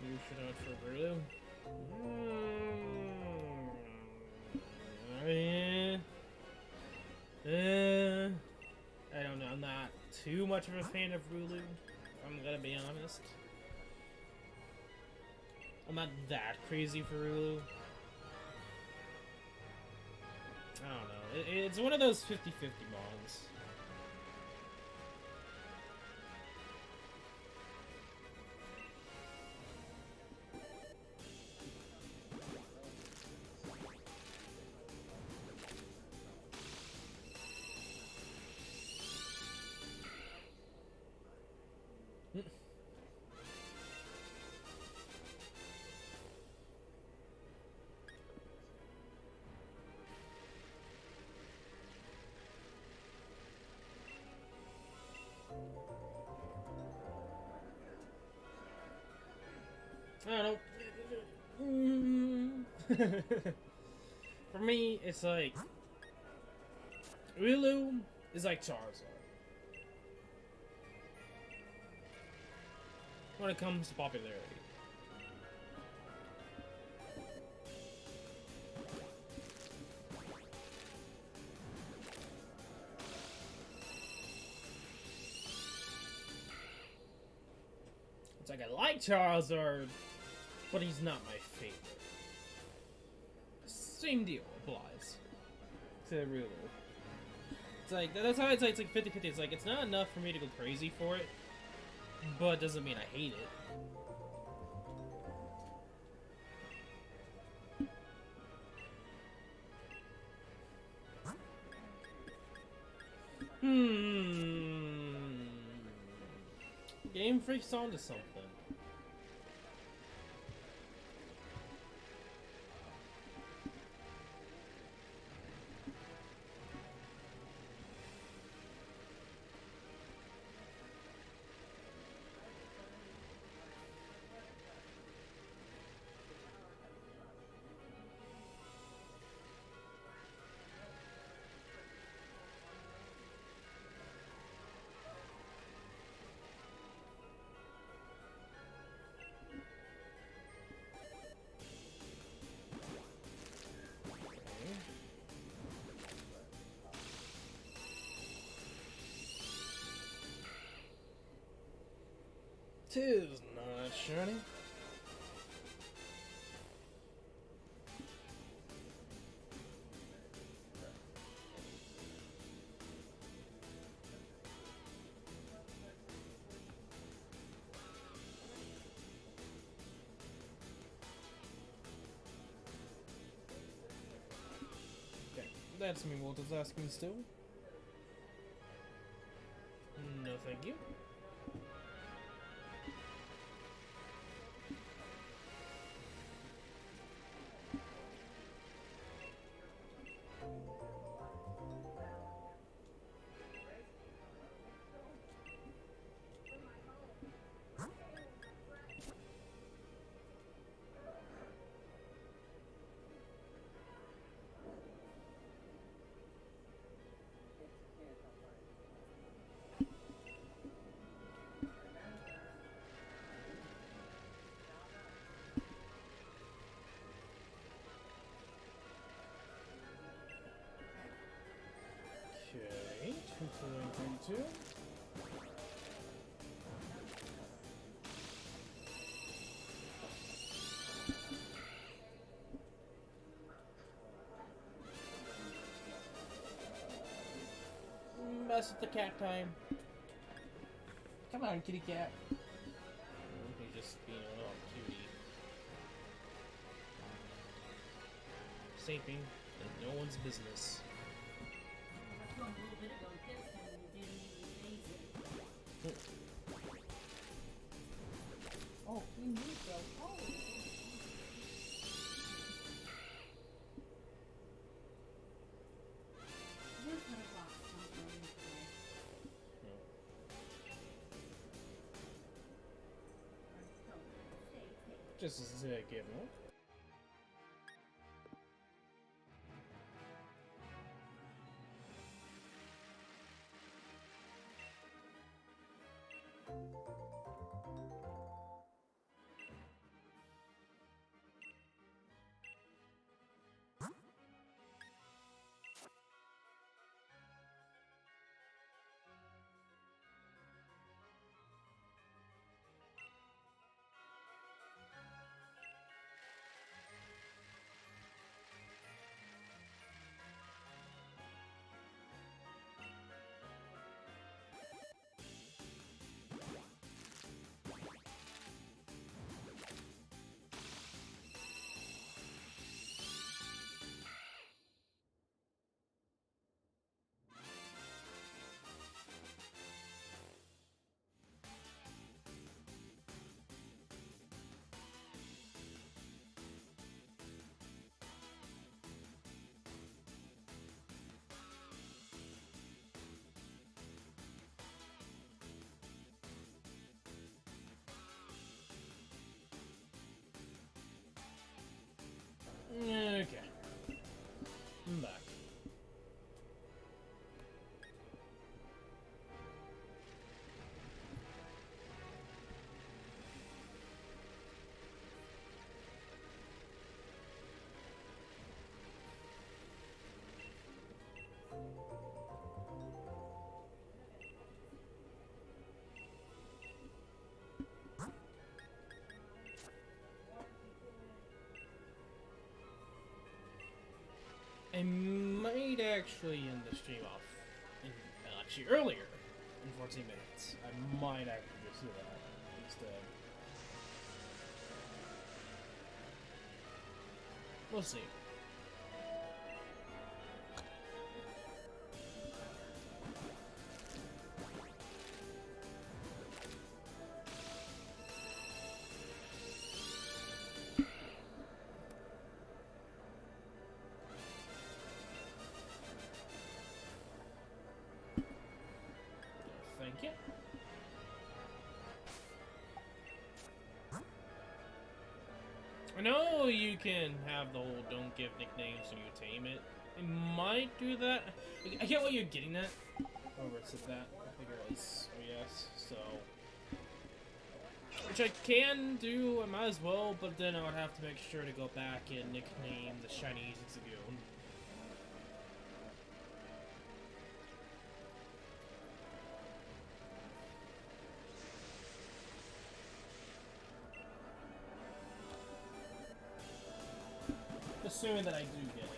You should hunt for Brulu. I don't know. I'm not too much of a fan of Rulu. I'm gonna be honest. I'm not that crazy for Rulu. I don't know. It's one of those 50-50 mons. I don't know. For me, it's like Riolu is like Charizard when it comes to popularity. It's like I like Charizard, but he's not my favorite. Same deal applies to Riolu. It's like, that's how it's like 50-50. It's like, it's not enough for me to go crazy for it, but doesn't mean I hate it. Game Freak's onto something. Tis not shiny. Okay, that's me multitasking still. No, thank you. Okay, 232. mess with the cat time. Come on, kitty cat. He's just being a little cutie. Sleeping in no one's business. I told him a little bit ago, kissed him, and he didn't even phase it. Oh, he moved though. Oh. Here's what I lost something today. Just as a given. Okay. I'm back. I might actually end the stream off actually earlier in 14 minutes. I might actually just do that instead. We'll see. Thank you. I know you can have the whole don't give nicknames when you tame it. I might do that. I get what you're getting at. Oh, where it said that. I figure it was, oh yes, so. Which I can do, I might as well, but then I would have to make sure to go back and nickname the shiny Zigzagoon. Assuming that I do get it.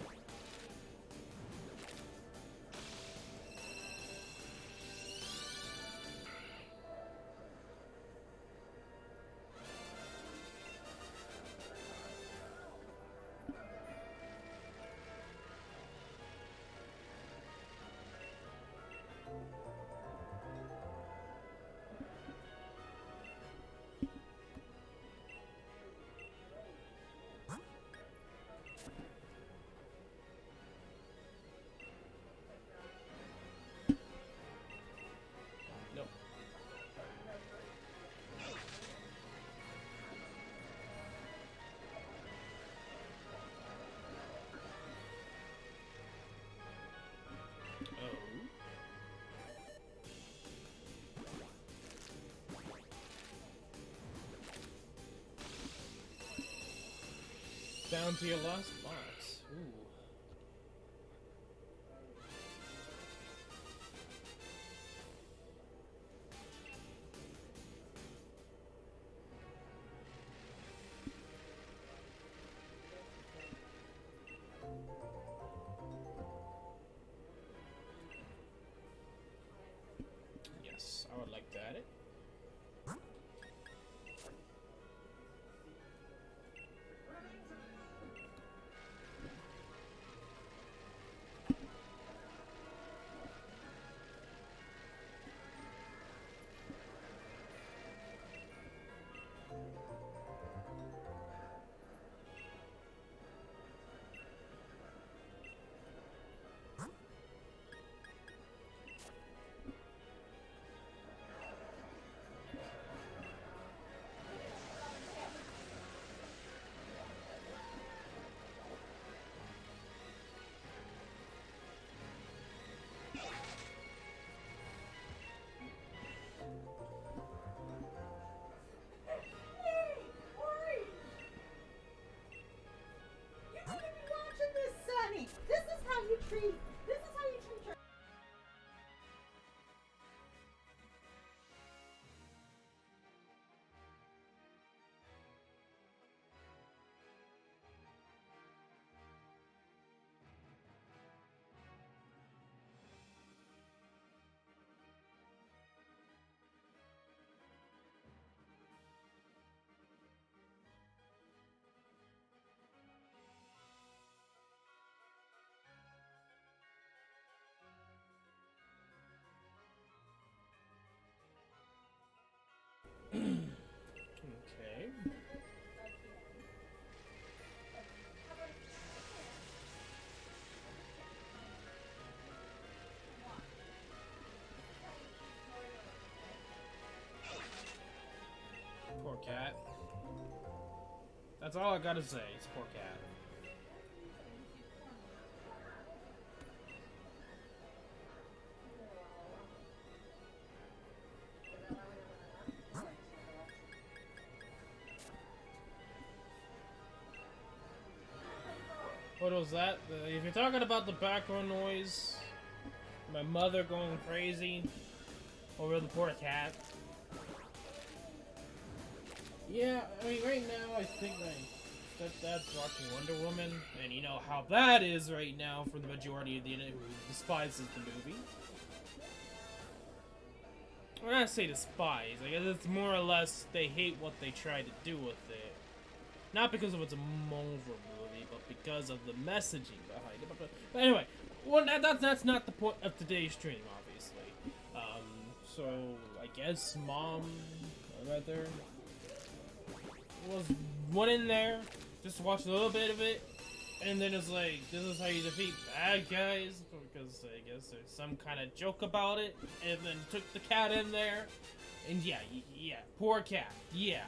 Nope. Oh. Down to your last box. Ooh. I would like to add it. Okay. Poor cat. That's all I gotta say. It's poor cat. What was that? If you're talking about the background noise, my mother going crazy over the poor cat. Yeah, I mean, right now I think that Dad's watching Wonder Woman, and you know how that is right now for the majority of the internet who despises the movie. When I say despise, I guess it's more or less they hate what they try to do with it. Not because of it's a Marvel movie, but because of the messaging behind it. But anyway, well, that's not the point of today's stream, obviously. So I guess Mom, or rather, went in there, just watched a little bit of it, and then it's like, this is how you defeat bad guys, because I guess there's some kind of joke about it, and then took the cat in there, and yeah, poor cat, yeah.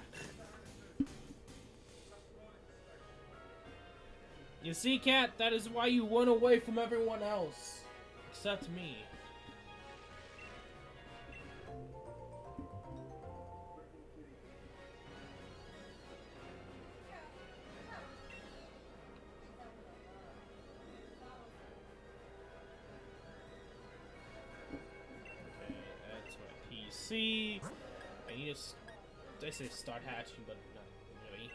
You see, cat, that is why you went away from everyone else, except me. See, I need to. I say start hatching, but not really.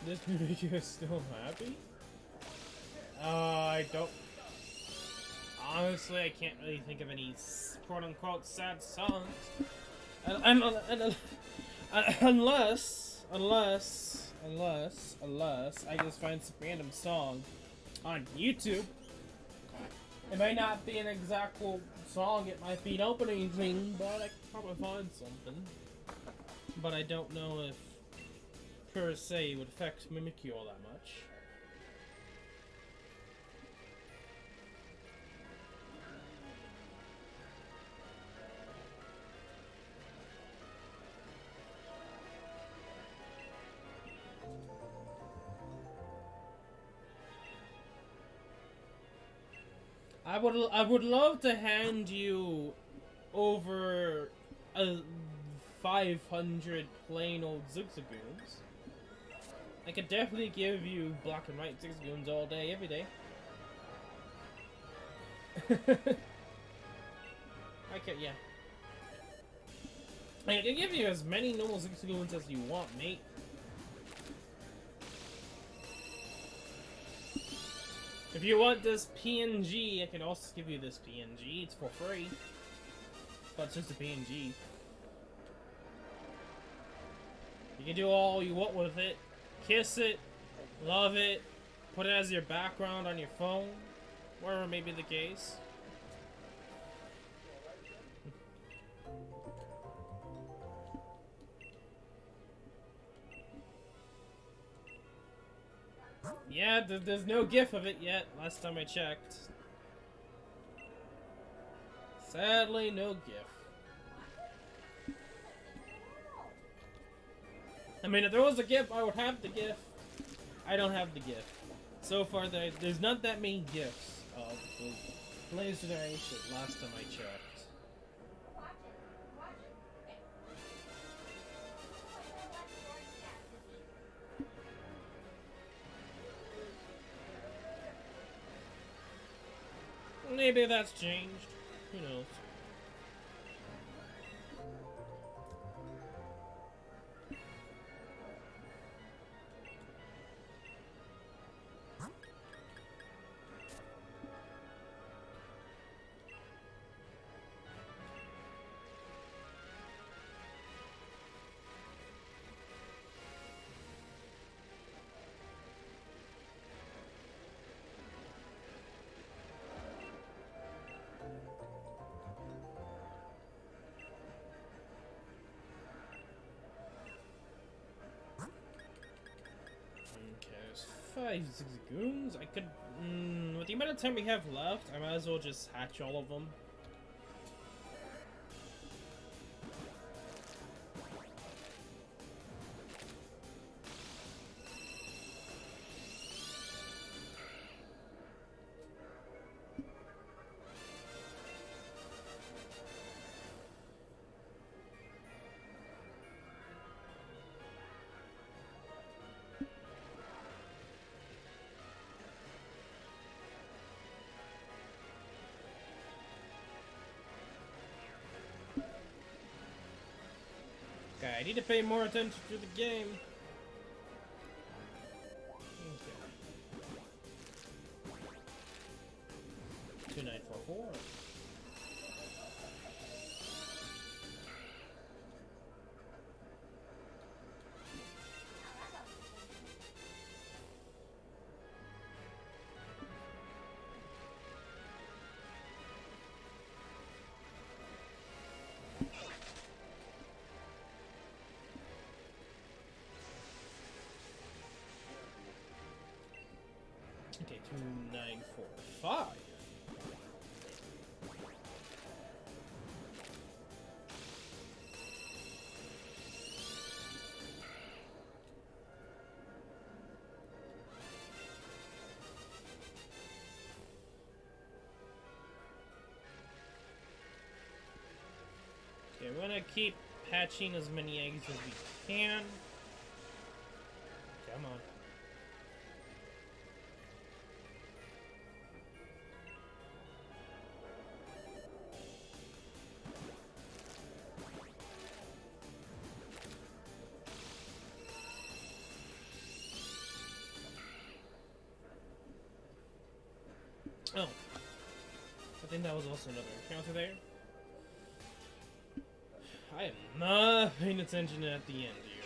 This make you still happy? I don't. Honestly, I can't really think of any quote-unquote sad songs. Unless I just find some random song on YouTube. It may not be an exact song, it might be an opening thing, but I could probably find something. But I don't know if, per se, it would affect Mimikyu all that much. I would love to hand you over 500 plain old Zigzagoons. I could definitely give you black and white Zigzagoons all day, every day. I could, yeah. I can give you as many normal Zigzagoons as you want, mate. If you want this PNG, I can also give you this PNG. It's for free. But it's just a PNG. You can do all you want with it. Kiss it. Love it. Put it as your background on your phone. Whatever may be the case. Yeah, there's no GIF of it yet, last time I checked. Sadly, no GIF. I mean, if there was a GIF, I would have the GIF. I don't have the GIF. So far, there's not that many GIFs of the latest generation, last time I checked. Maybe that's changed. Who knows? Five Zigzagoons. I could, with the amount of time we have left, I might as well just hatch all of them. Okay, I need to pay more attention to the game. Okay. 2944. Okay, 2945. Okay, I'm gonna keep hatching as many eggs as we can. Come on. Oh. I think that was also another encounter there. I am not paying attention at the end here.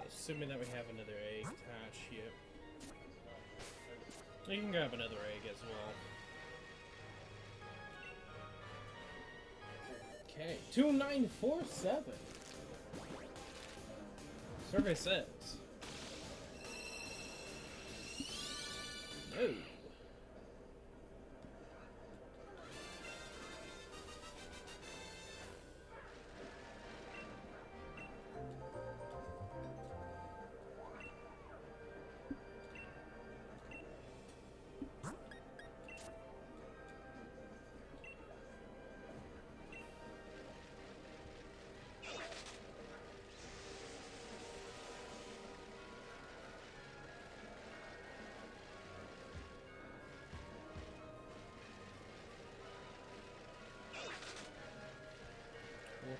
Assuming that we have another egg hatch here. You can grab another egg as well. Okay, 2947. Survey says. No.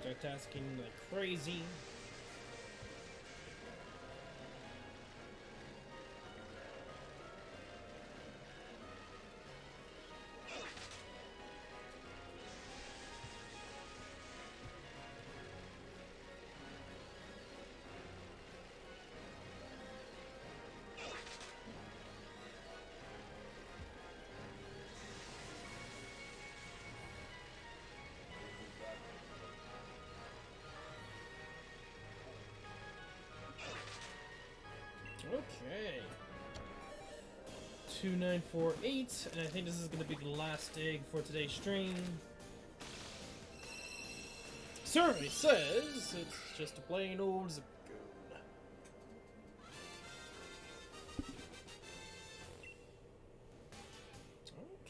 multitasking like crazy. Okay. 2948, and I think this is going to be the last egg for today's stream. Survey says it's just a plain old Zigzagoon.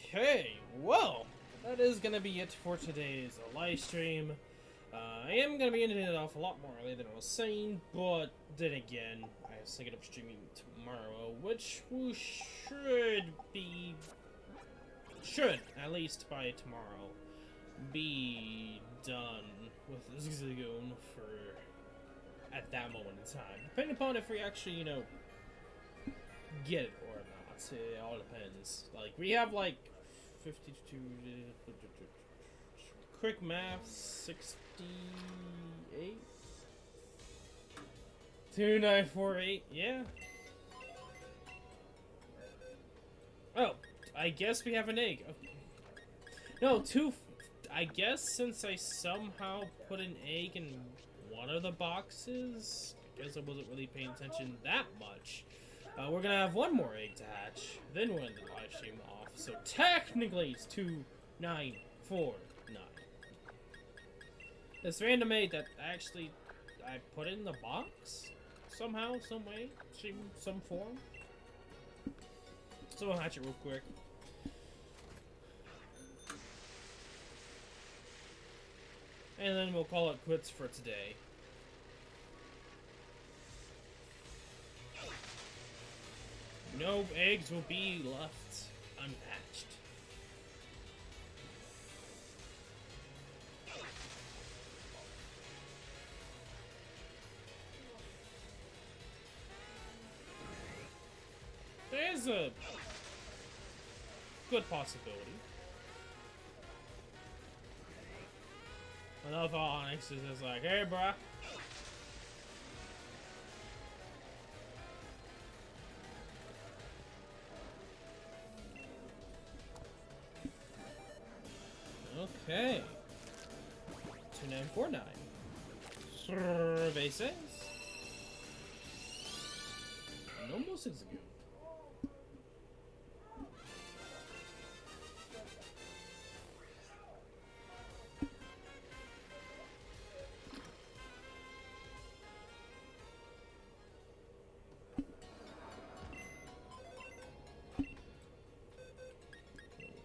Okay, well, that is going to be it for today's live stream. I am going to be ending it off a lot more early than I was saying, but then again, I was thinking of streaming tomorrow, which we should, at least by tomorrow, be done with Zigzagoon for, at that moment in time. Depending upon if we actually, you know, get it or not, it all depends. Like, we have like 52, quick math, 68? 2948, yeah. Oh, I guess we have an egg. No, I guess since I somehow put an egg in one of the boxes, I guess I wasn't really paying attention that much. We're gonna have one more egg to hatch, then we'll end the live stream off. So technically it's 2949. This random egg that actually I put in the box somehow, some way, some form. So we'll hatch it real quick. And then we'll call it quits for today. No eggs will be left unhatched. There's a good possibility. Another Onyx is just like, hey, bruh. Okay. 2949. Survey says. No more Zigzagoon.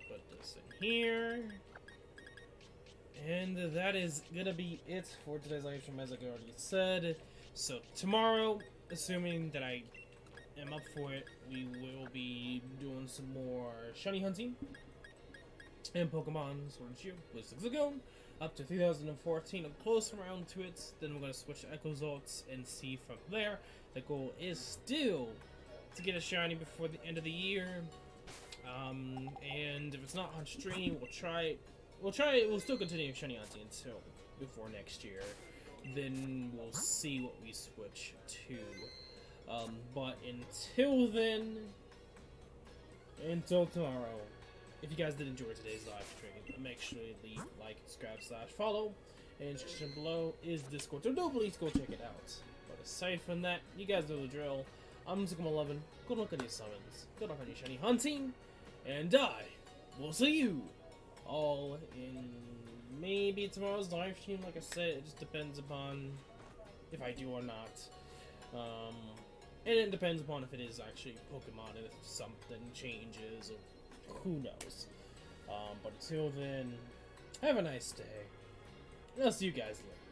Put this in here. And that is gonna be it for today's live stream, as I already said. So tomorrow, assuming that I am up for it, we will be doing some more shiny hunting and Pokemon Sword and Shield with Zigzagoon up to 2014. I'm close around to it. Then we're gonna switch to Acrozolt and see from there. The goal is still to get a shiny before the end of the year. And if it's not on stream, we'll try it. We'll still continue shiny hunting until before next year. Then we'll see what we switch to. But until then, until tomorrow, if you guys did enjoy today's live stream, make sure you leave like, subscribe, /follow, and description below is Discord. So do please go check it out. But aside from that, you guys know the drill. I'm Zigzagoon. Good luck on your summons. Good luck on your shiny hunting, and I will see you all in maybe tomorrow's live stream. Like I said, it just depends upon if I do or not. And it depends upon if it is actually Pokemon and if something changes or who knows. But until then, have a nice day. And I'll see you guys later.